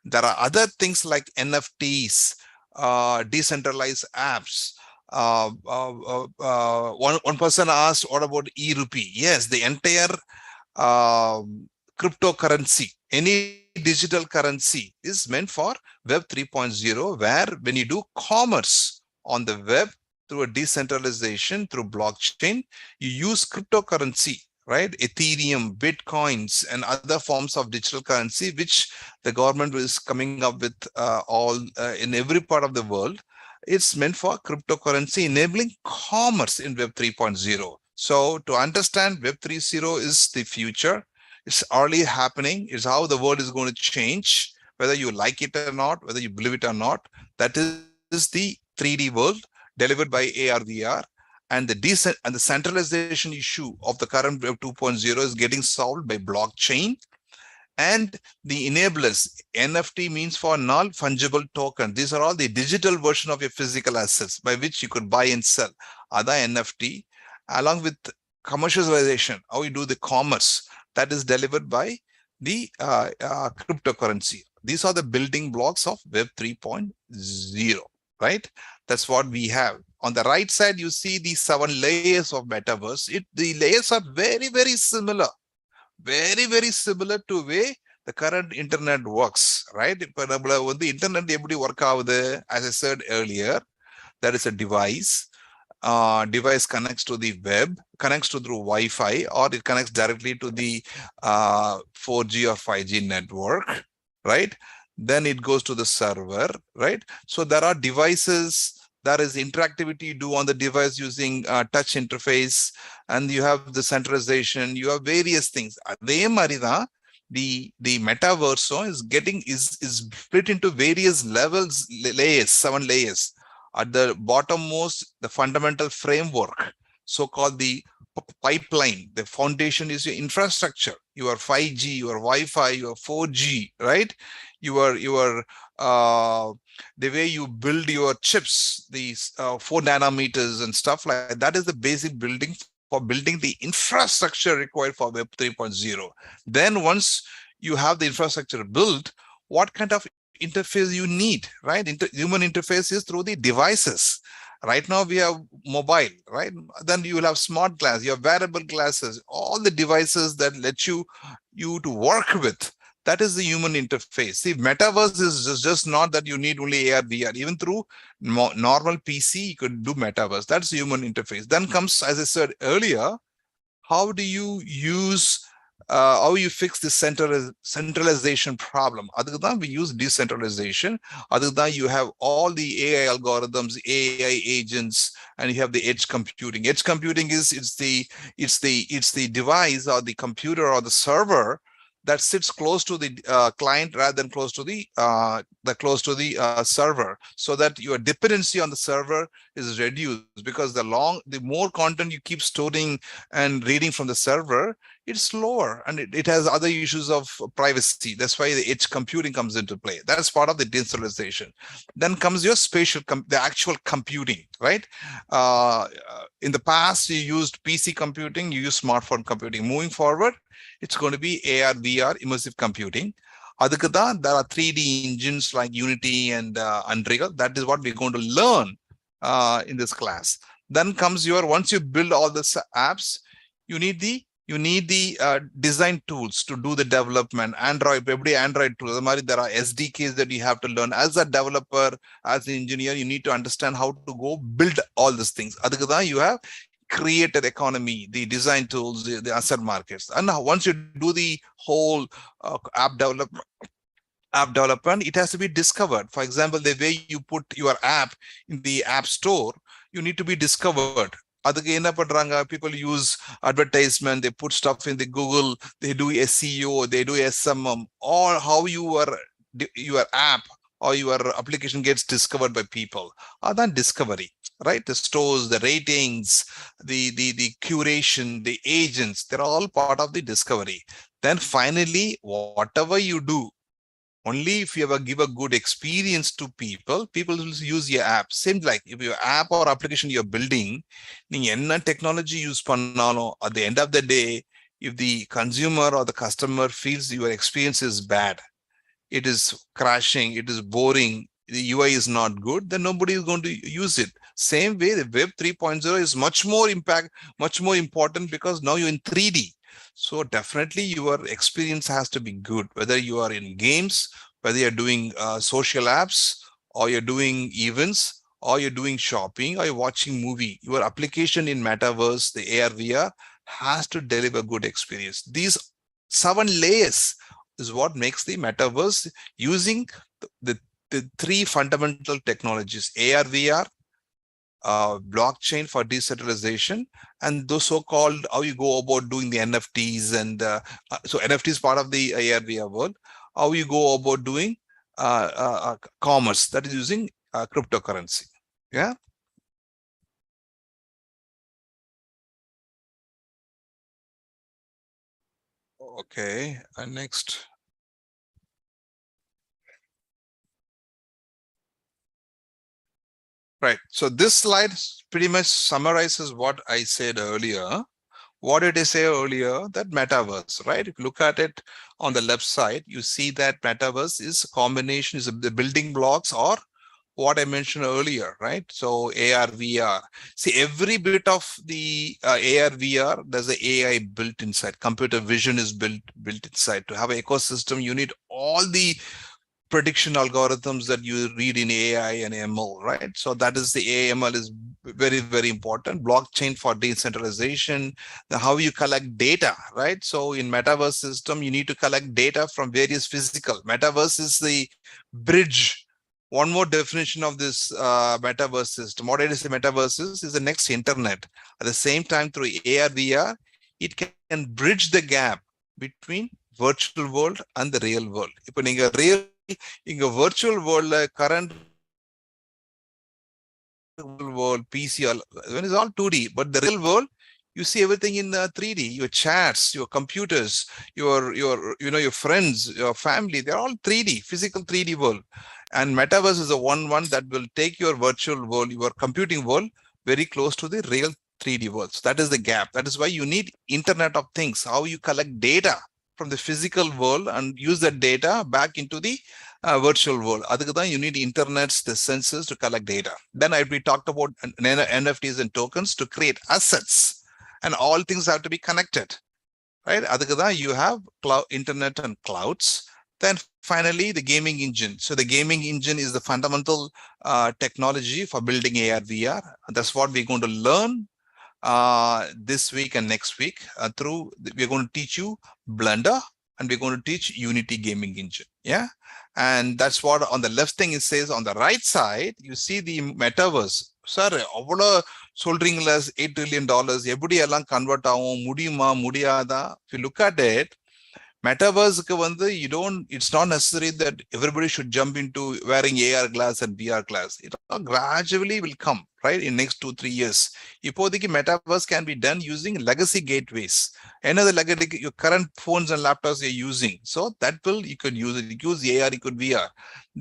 There are other things like NFTs, decentralized apps. One person asked, what about e-rupee? Yes, the entire cryptocurrency, any digital currency is meant for Web 3.0, where when you do commerce on the web through a decentralization, through blockchain, you use cryptocurrency, right? Ethereum, Bitcoins, and other forms of digital currency, which the government is coming up with in every part of the world. It's meant for cryptocurrency, enabling commerce in Web 3.0. So to understand Web 3.0 is the future. It's already happening. It's how the world is going to change, whether you like it or not, whether you believe it or not. That is the 3D world delivered by AR/VR. And the centralization issue of the current Web 2.0 is getting solved by blockchain. And the enablers, NFT means for null fungible token. These are all the digital version of your physical assets by which you could buy and sell other NFT, along with commercialization, how you do the commerce that is delivered by the cryptocurrency. These are the building blocks of Web 3.0, right? That's what we have. On the right side, you see the 7 layers of metaverse. The layers are very, very similar. Very, very similar to way the current internet works, right? The internet work out, as I said earlier, there is a device. Device connects to the web, connects to through Wi-Fi, or it connects directly to the 4G or 5G network, right? Then it goes to the server, right? So there are devices. There is interactivity you do on the device using touch interface, and you have the centralization. You have various things. The metaverse is split into various levels, layers, 7 layers. At the bottommost, the fundamental framework, so-called the pipeline. The foundation is your infrastructure, your 5G, your Wi-Fi, your 4G, right? The way you build your chips, these 4 nanometers and stuff like that, is the basic building for building the infrastructure required for Web 3.0. Then once you have the infrastructure built, what kind of interface you need, right? Human interface is through the devices. Right now we have mobile, right? Then you will have smart glass, you have wearable glasses, all the devices that let you to work with. That is the human interface. See, metaverse is just not that you need only AR, VR. Even through normal PC, you could do metaverse. That's the human interface. Then comes, as I said earlier, how do you use how you fix the centralization problem? Other than we use decentralization, other than you have all the AI algorithms, AI agents, and you have the edge computing. Edge computing is it's the device or the computer or the server that sits close to the client rather than close to the server, so that your dependency on the server is reduced, because the more content you keep storing and reading from the server, it's slower, and it has other issues of privacy. That's why the edge computing comes into play. That's part of the decentralization. Then comes your spatial, the actual computing, right? In the past, you used PC computing, you use smartphone computing. Moving forward, it's going to be AR, VR, immersive computing. Adukada, there are 3D engines like Unity and Unreal. That is what we're going to learn in this class. Then comes once you build all the apps, you need the design tools to do the development. Every Android tool, there are SDKs that you have to learn. As a developer, as an engineer, you need to understand how to go build all these things. Adukada, you have created economy, the design tools, the asset markets. And now once you do the whole app development, it has to be discovered. For example, the way you put your app in the app store, you need to be discovered. People use advertisement, they put stuff in the Google, they do SEO, they do SMM, or how your app or your application gets discovered by people. Other than discovery, right? The stores, the ratings, the curation, the agents, they're all part of the discovery. Then finally, whatever you do, only if you ever give a good experience to people will use your app. Same like if your app or application you're building, technology use pannalo, at the end of the day, if the consumer or the customer feels your experience is bad, it is crashing, it is boring, the UI is not good, then nobody is going to use it. Same way, the Web 3.0 is much more important, because now you're in 3D. So definitely your experience has to be good, whether you are in games, whether you're doing social apps, or you're doing events, or you're doing shopping, or you're watching movie. Your application in metaverse, the AR, VR, has to deliver good experience. These 7 layers is what makes the metaverse, using the 3 fundamental technologies: AR, VR, blockchain for decentralization, and those so-called how you go about doing the NFTs. And so NFT is part of the AR, VR world. How you go about doing commerce, that is using cryptocurrency. Yeah. Okay, and next. Right. So this slide pretty much summarizes what I said earlier. What did I say earlier? That metaverse, right? If you look at it on the left side, you see that metaverse is a combination, is the building blocks, or what I mentioned earlier, right? So AR, VR. See, every bit of the AR, VR, there's an AI built inside. Computer vision is built inside. To have an ecosystem, you need all the prediction algorithms that you read in AI and ML, right? So that is the AML is very, very important. Blockchain for decentralization, how you collect data, right? So in metaverse system, you need to collect data from various physical. Metaverse is the bridge. One more definition of this metaverse system. What it is, the metaverse is the next internet. At the same time, through AR, VR, it can bridge the gap between virtual world and the real world. In a virtual world, current world, PC, when it's all 2D, but the real world, you see everything in 3D. Your chats, your computers, your friends, your family, they're all 3D, physical 3D world. And metaverse is the one that will take your virtual world, your computing world, very close to the real 3D world. So that is the gap. That is why you need Internet of Things, how you collect data from the physical world and use that data back into the virtual world. You need internets, the sensors to collect data. Then we talked about NFTs and tokens to create assets, and all things have to be connected, right? You have cloud, internet and clouds. Then finally, the gaming engine. So the gaming engine is the fundamental technology for building AR, VR. That's what we're going to learn this week and next week. We're going to teach you Blender, and we're going to teach Unity gaming engine. Yeah. And that's what on the left thing it says. On the right side, you see the metaverse. Sir, சொல்றீங்களா $8 trillion எப்படி எல்லாம் convert ஆகும் முடியுமா முடியாதா? If you look at it, metaverse it's not necessary that everybody should jump into wearing AR glass and VR glass. It gradually will come, right, in next 2-3 years. இப்போதைக்கு metaverse can be done using legacy gateways. Another legacy, your current phones and laptops you're using. So that you could use it. You could use AR, you could VR.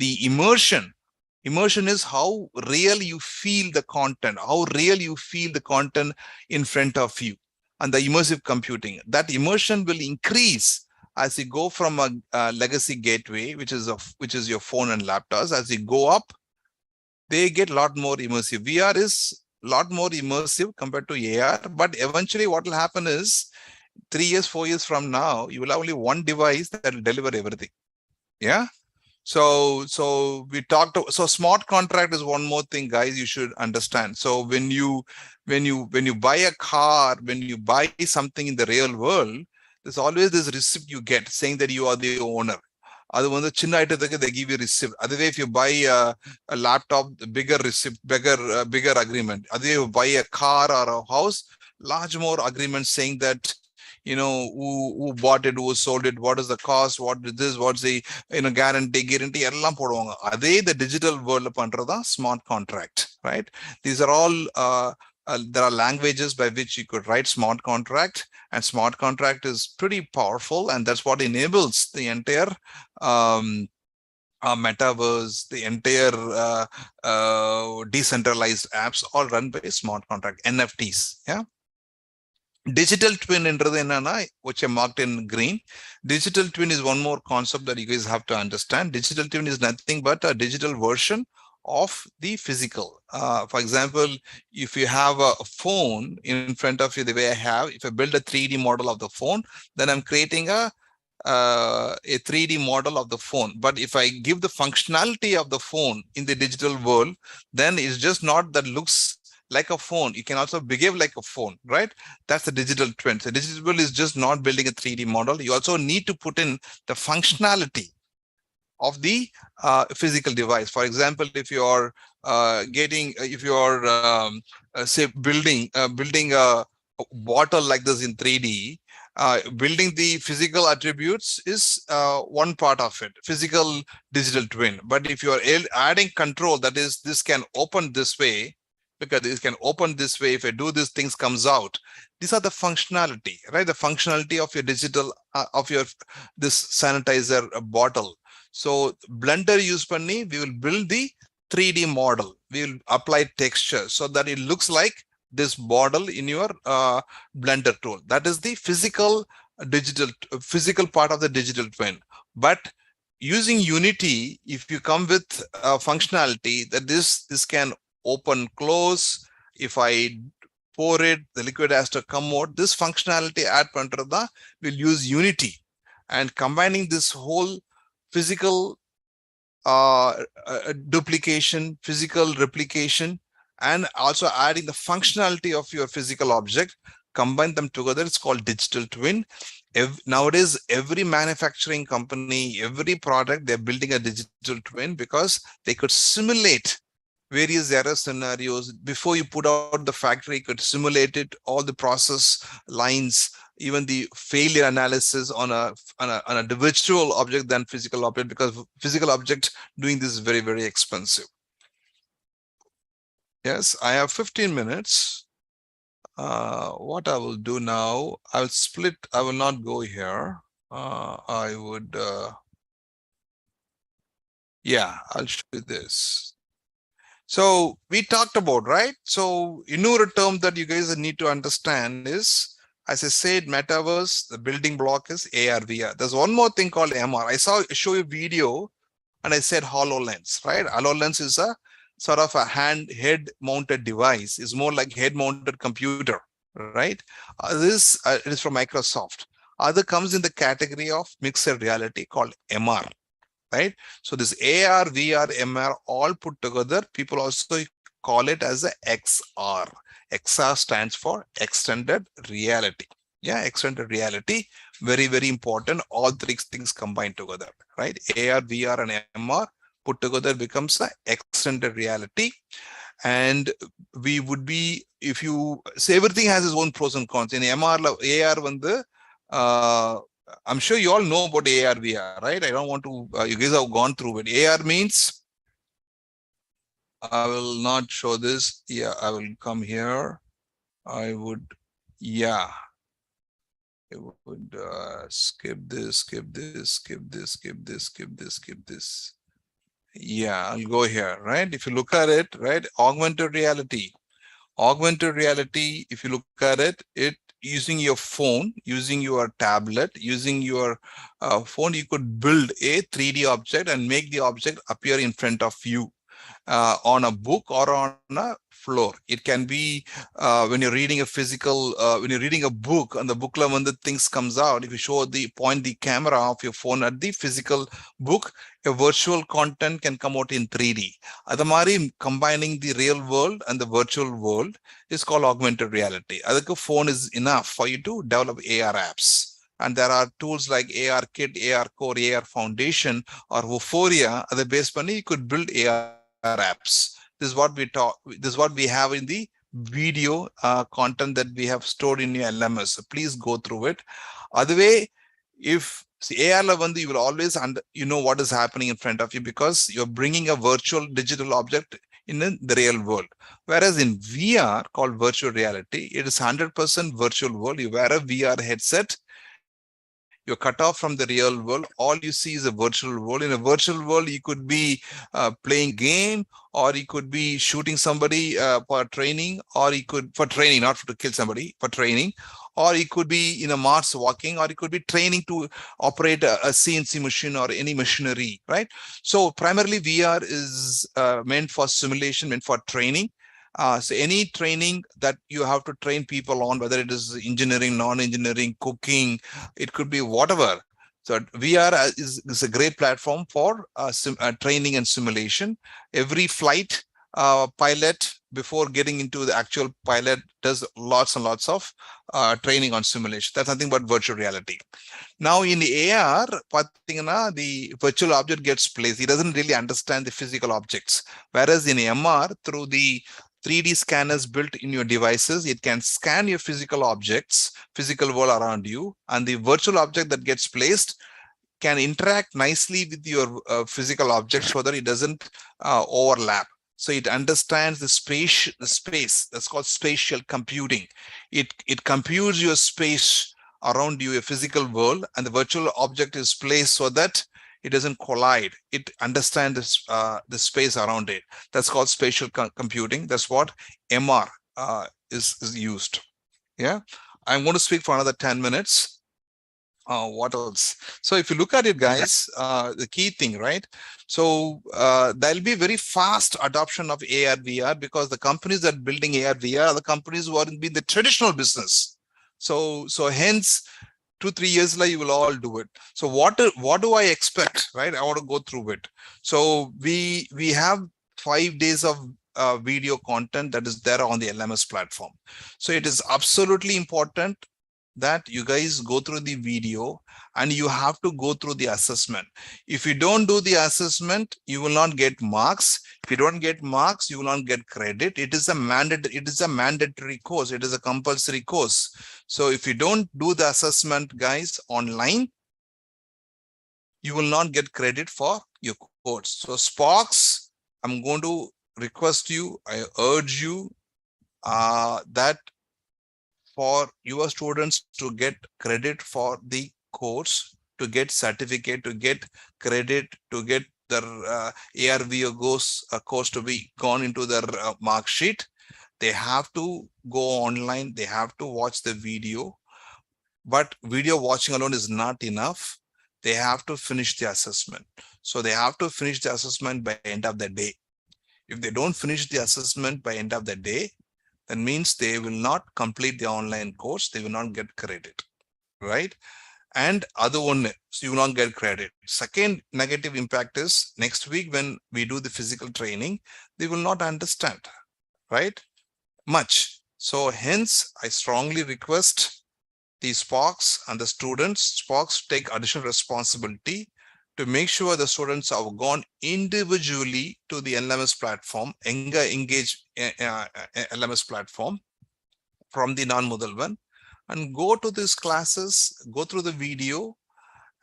The immersion is how real you feel the content, how real you feel the content in front of you. And the immersive computing, that immersion will increase as you go from a legacy gateway, which is your phone and laptops. As you go up, they get a lot more immersive. VR is a lot more immersive compared to AR, but eventually what will happen is 3 years, 4 years from now, you will have only one device that will deliver everything. Yeah. So we talked. So smart contract is one more thing, guys, you should understand. So when you buy a car, when you buy something in the real world, there's always this receipt you get saying that you are the owner. They give you receipt. Otherwise, if you buy a laptop, bigger receipt, bigger agreement. Otherwise, you buy a car or a house, large more agreement saying that, you know, who bought it, who sold it, what is the cost, what is this, what's the guarantee எல்லாம் போடுவாங்க. அதே the digital world பண்றதா smart contract, right? These are all there are languages by which you could write smart contract, and smart contract is pretty powerful, and that's what enables the entire metaverse, the entire decentralized apps all run by smart contract, NFTs. Yeah. Digital twin which are marked in green. Digital twin is one more concept that you guys have to understand. Digital twin is nothing but a digital version of the physical. For example, if you have a phone in front of you, the way I have, if I build a 3D model of the phone, then I'm creating a 3D model of the phone. But if I give the functionality of the phone in the digital world, then it's just not that looks like a phone. You can also behave like a phone, right? That's the digital twin. So digital twin is just not building a 3D model. You also need to put in the functionality of the physical device. For example, if you are say building a bottle like this in 3D, building the physical attributes is one part of it, physical digital twin. But if you are adding control, that is, this can open this way, because this can open this way. If I do this, things comes out. These are the functionality, right? The functionality of your digital, of your this sanitizer bottle. So Blender use panni, we will build the 3D model. We will apply texture so that it looks like this model in your Blender tool. That is the physical part of the digital twin. But using Unity, if you come with functionality that this can open, close. If I pour it, the liquid has to come out. This functionality add pandradha will use Unity, and combining this whole physical duplication, physical replication, and also adding the functionality of your physical object, combine them together. It's called digital twin. Nowadays, every manufacturing company, every product, they're building a digital twin because they could simulate various error scenarios. Before you put out the factory, you could simulate it, all the process lines, even the failure analysis on a virtual object than physical object, because physical object doing this is very, very expensive. Yes, I have 15 minutes. What I will do now, I'll split. I will not go here. I would, yeah, I'll show you this. So we talked about, right? So another term that you guys need to understand is As I said, metaverse, the building block is AR, VR. There's one more thing called MR. I show you a video and I said HoloLens, right? HoloLens is a sort of a head mounted device. It's more like head mounted computer, right? This it is from Microsoft. Other comes in the category of mixed reality called MR, right? So this AR, VR, MR all put together, people also call it as a XR. XR stands for extended reality. Yeah, extended reality, very, very important. All three things combined together, right? AR, VR, and MR put together becomes a extended reality. And we would be, if you say, everything has its own pros and cons. In MR, AR, I'm sure you all know about AR, VR, right? I don't want to, you guys have gone through it. AR means, I will not show this. Yeah, I will come here. I would, yeah. I would skip this, skip this, skip this, skip this, skip this, skip this. Yeah, I'll go here, right? If you look at it, right? Augmented reality. Augmented reality, if you look at it, using your phone, using your tablet, using your phone, you could build a 3D object and make the object appear in front of you. On a book or on a floor. It can be when you're reading a physical, when you're reading a book and the booklet, when the things comes out, if you point the camera of your phone at the physical book, a virtual content can come out in 3D. Adamari combining the real world and the virtual world is called augmented reality. Adakku phone is enough for you to develop AR apps. And there are tools like AR Kit, AR Core, AR Foundation, or Euphoria. At the base money, you could build AR apps. This is what we talk. This is what we have in the video content that we have stored in your LMS. So please go through it. Other way, if AR level, you will always know what is happening in front of you because you're bringing a virtual digital object in the real world. Whereas in VR, called virtual reality, it is 100% virtual world. You wear a VR headset. You're cut off from the real world. All you see is a virtual world. In a virtual world, you could be playing a game, or you could be shooting somebody for training, or you could, for training, not to kill somebody, for training, or you could be in a Mars walking, or you could be training to operate a CNC machine or any machinery, right? So primarily VR is meant for simulation, meant for training. So any training that you have to train people on, whether it is engineering, non-engineering, cooking, it could be whatever. So VR is a great platform for training and simulation. Every flight pilot, before getting into the actual pilot, does lots and lots of training on simulation. That's nothing but virtual reality. Now in the AR, the virtual object gets placed. He doesn't really understand the physical objects. Whereas in MR, through the 3D scanners built in your devices, it can scan your physical objects, physical world around you, and the virtual object that gets placed can interact nicely with your physical object so that it doesn't overlap. So it understands the space. That's called spatial computing. It computes your space around you, a physical world, and the virtual object is placed so that it doesn't collide. It understands the space around it. That's called spatial computing. That's what MR is used. Yeah, I'm going to speak for another 10 minutes. What else? So if you look at it, guys, the key thing, right? So there'll be very fast adoption of AR, VR because the companies that are building AR, VR are the companies who are in the traditional business. So hence, 2-3 years later, you will all do it. So what do I expect, right? I want to go through it. So we have 5 days of video content that is there on the LMS platform. So it is absolutely important that you guys go through the video and you have to go through the assessment. If you don't do the assessment, you will not get marks. If you don't get marks, you will not get credit. It is a mandatory course. It is a compulsory course. So if you don't do the assessment, guys, online, you will not get credit for your course. So Sparks, I'm going to request you, I urge you that for your students to get credit for the course, to get certificate, to get credit, to get their ARVO course to be gone into their mark sheet, they have to go online. They have to watch the video. but video watching alone is not enough. They have to finish the assessment. So they have to finish the assessment by end of the day. If they don't finish the assessment by end of the day, that means they will not complete the online course. They will not get credit, right? And other one, so you will not get credit. Second negative impact is next week when we do the physical training, they will not understand, right? Much. So hence, I strongly request the Sparks and the students, Sparks take additional responsibility to make sure the students have gone individually to the LMS platform, InGage LMS platform from the Naan Mudhalvan, and go to these classes, go through the video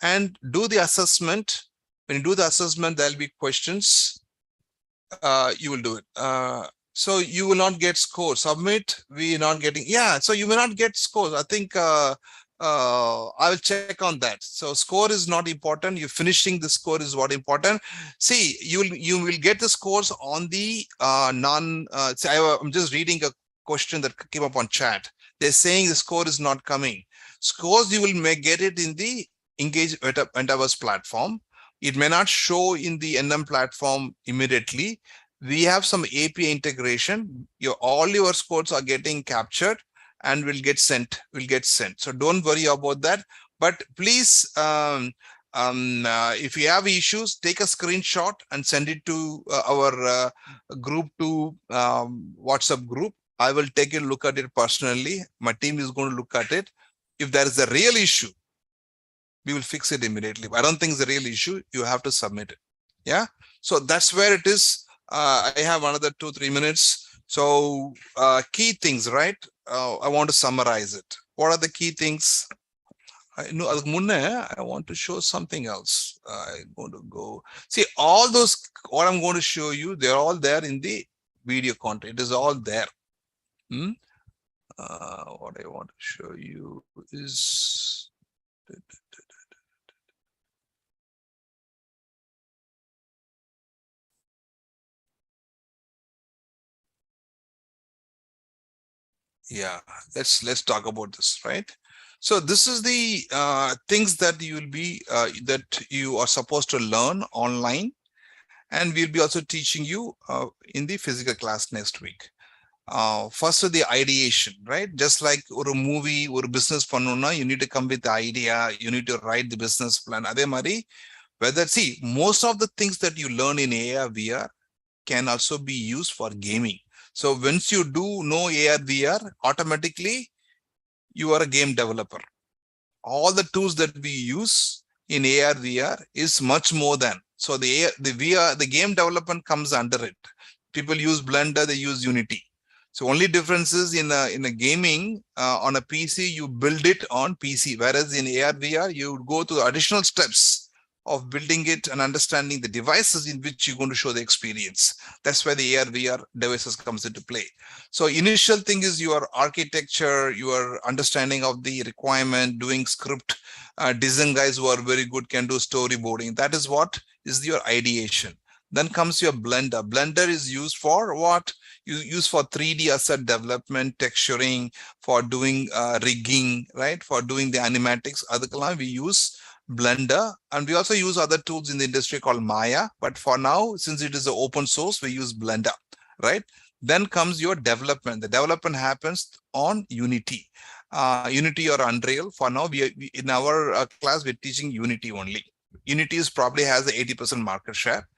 and do the assessment. When you do the assessment, there'll be questions. You will do it. So you will not get scores. Submit, we are not getting, yeah, so you will not get scores. I think I will check on that. So score is not important. You finishing the score is what important. See, you will get the scores on the I'm just reading a question that came up on chat. They're saying the score is not coming. Scores you will get it in the InGage Metaverse platform. It may not show in the NM platform immediately. We have some API integration. All your scores are getting captured and will get sent. So don't worry about that. But please, if you have issues, take a screenshot and send it to our group to WhatsApp group. I will take a look at it personally. My team is going to look at it. If there is a real issue, we will fix it immediately. I don't think it's a real issue. You have to submit it. Yeah. So that's where it is. I have another 2-3 minutes. So key things, right? I want to summarize it. What are the key things? I want to show something else. I'm going to go see all those. What I'm going to show you, they're all there in the video content. It is all there. What I want to show you is yeah, let's talk about this, right? So this is the things that you will be that you are supposed to learn online, and we'll be also teaching you in the physical class next week. First the ideation, right? Just like a movie or business pannuna, you need to come with the idea, you need to write the business plan. Adhe mari, whether see most of the things that you learn in AR VR can also be used for gaming. So once you do know AR VR, automatically you are a game developer. All the tools that we use in AR VR is much more than. So the game development comes under it. People use Blender, they use Unity. So only difference is in a gaming on a PC, you build it on PC, whereas in AR VR, you would go to additional steps of building it and understanding the devices in which you're going to show the experience. That's where the AR VR devices comes into play. So initial thing is your architecture, your understanding of the requirement, doing script. Design guys who are very good can do storyboarding. That is what is your ideation. Then comes your Blender. Blender is used for what? You use for 3D asset development, texturing, for doing rigging, right? For doing the animatics. Other we use Blender, and we also use other tools in the industry called Maya. But for now, since it is an open source, we use Blender, right? Then comes your development. The development happens on Unity. Unity or Unreal. For now, we in our class, we're teaching Unity only. Unity probably has the 80% market share.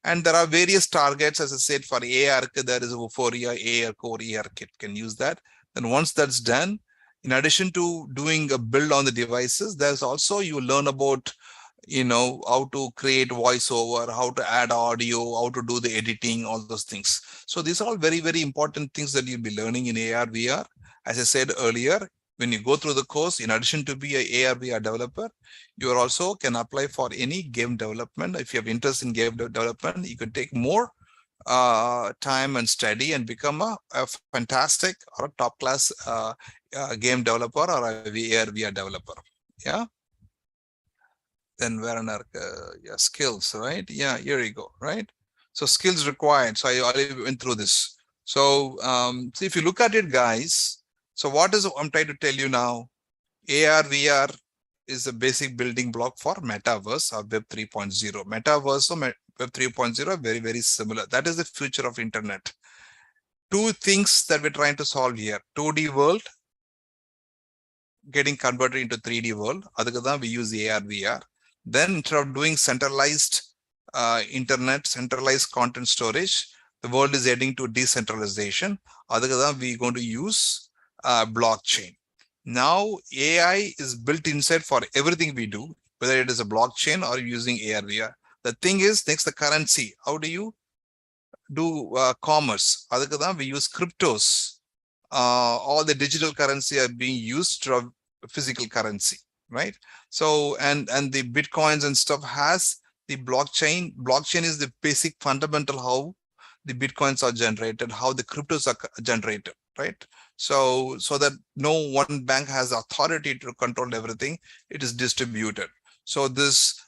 And there are various targets, as I said, for AR, there is Euphoria, AR Core, AR Kit can use that. Then once that's done, in addition to doing a build on the devices, there's also you learn about, how to create voiceover, how to add audio, how to do the editing, all those things. So these are all very, very important things that you'll be learning in AR, VR. As I said earlier, when you go through the course, in addition to be an AR, VR developer, you are also can apply for any game development. If you have interest in game development, you can take more time and study and become a fantastic or a top class game developer or a AR, VR developer. Yeah. Then where on yeah, skills, right? Yeah, here you go, right? So skills required. So I already went through this. So, so if you look at it, guys, so what is I'm trying to tell you now? AR, VR is a basic building block for Metaverse or Web 3.0. Metaverse or Web 3.0 are very, very similar. That is the future of internet. Two things that we're trying to solve here. 2D world getting converted into 3D world. Adukku we use AR, VR. Then instead of doing centralized internet, centralized content storage, the world is heading to decentralization. Adukku we're going to use blockchain. Now AI is built inside for everything we do, whether it is a blockchain or using AR, VR. The thing is, next the currency. How do you do commerce? Adukku we use cryptos. All the digital currency are being used to physical currency, right? So and the bitcoins and stuff has the blockchain. Blockchain is the basic fundamental how the bitcoins are generated, how the cryptos are generated, right? So that no one bank has authority to control everything. It is distributed. So this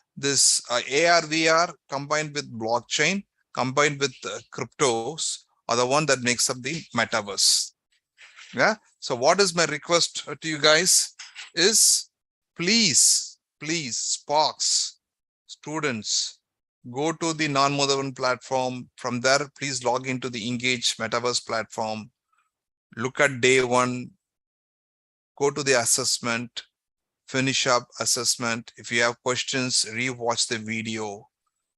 AR, VR combined with blockchain, combined with cryptos are the one that makes up the metaverse. Yeah. So what is my request to you guys is please, Sparks, students, go to the Mudhalvan platform. From there, please log into the InGage Metaverse platform. Look at day one, go to the assessment, finish up assessment. If you have questions, re-watch the video.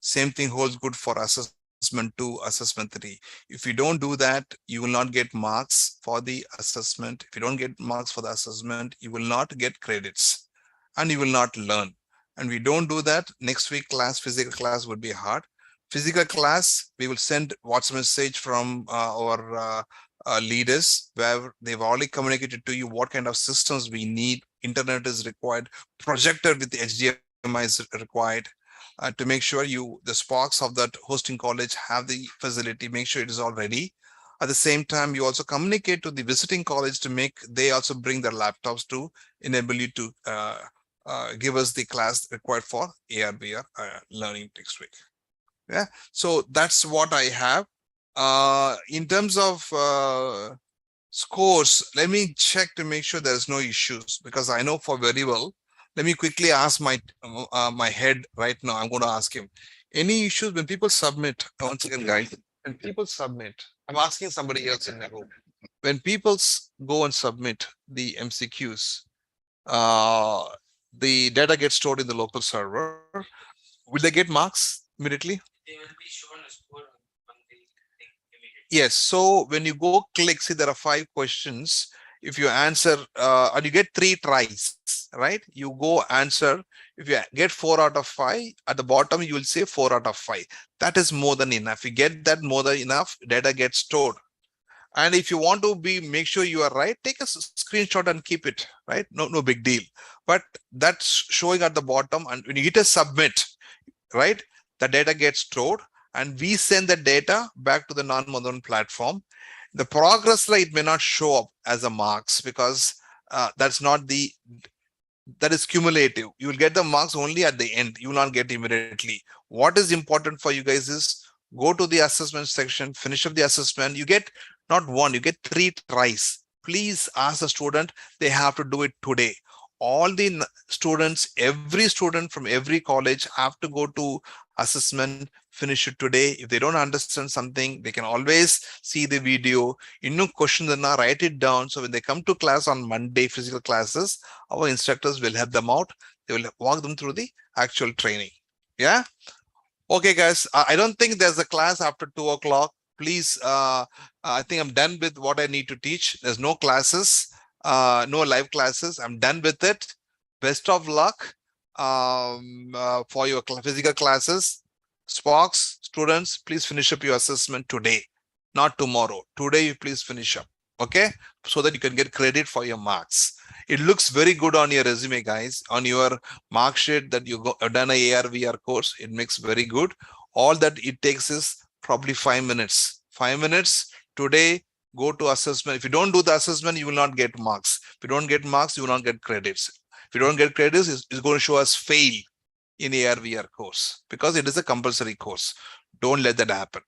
Same thing holds good for assessment 2, assessment 3. If you don't do that, you will not get marks for the assessment. If you don't get marks for the assessment, you will not get credits and you will not learn. And we don't do that, next week class, physical class would be hard. Physical class, we will send WhatsApp message from our leaders where they've already communicated to you what kind of systems we need. Internet is required, projector with the HDMI is required. To make sure the Sparks of that hosting college have the facility, make sure it is all ready. At the same time, you also communicate to the visiting college to make they also bring their laptops to enable you to give us the class required for AR, VR learning next week. Yeah, so that's what I have. In terms of scores, let me check to make sure there's no issues, because I know for very well. Let me quickly ask my head right now. I'm going to ask him any issues when people submit. Once again, guys, when people submit, I'm asking somebody else in the room. When people go and submit the MCQs, the data gets stored in the local server. Will they get marks immediately? They will be shown a score on the thing immediately. Yes. So when you go click, see there are 5 questions. If you answer and you get 3 tries, right? You go answer. If you get 4 out of 5, at the bottom you will say 4 out of 5. That is more than enough. You get that more than enough, data gets stored. And if you want to make sure you are right, take a screenshot and keep it, right? No big deal. But that's showing at the bottom, and when you hit a submit, right, the data gets stored and we send the data back to the Mudhalvan platform. The progress rate may not show up as a marks because that is cumulative. You will get the marks only at the end. You will not get immediately. What is important for you guys is go to the assessment section, finish up the assessment. You get not 1, you get 3 tries. Please ask the student, they have to do it today. All the students, every student from every college have to go to assessment, finish it today. If they don't understand something, they can always see the video. Question write it down. So when they come to class on Monday, physical classes, our instructors will help them out. They will walk them through the actual training. Yeah. Okay, guys. I don't think there's a class after 2 o'clock. Please, I think I'm done with what I need to teach. There's no classes. No live classes. I'm done with it. Best of luck for your physical classes. Sparks, students, please finish up your assessment today, not tomorrow. Today, you please finish up, okay? So that you can get credit for your marks. It looks very good on your resume, guys. On your mark sheet that you have done a AR, VR course, it makes very good. All that it takes is probably 5 minutes. 5 minutes today. Go to assessment. If you don't do the assessment, you will not get marks. If you don't get marks, you will not get credits. If you don't get credits, it's going to show us fail in AR, VR course because it is a compulsory course. Don't let that happen.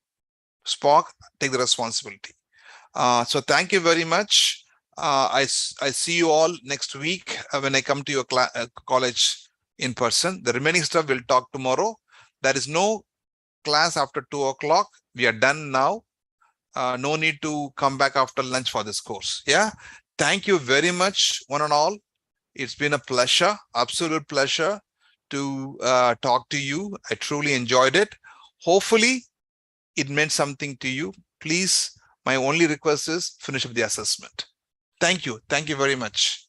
Spark, take the responsibility. So thank you very much. I see you all next week when I come to your college in person. The remaining stuff we'll talk tomorrow. There is no class after 2 o'clock. We are done now. No need to come back after lunch for this course. Yeah. Thank you very much, one and all. It's been a pleasure, absolute pleasure to talk to you. I truly enjoyed it. Hopefully, it meant something to you. Please, my only request is finish up the assessment. Thank you. Thank you very much.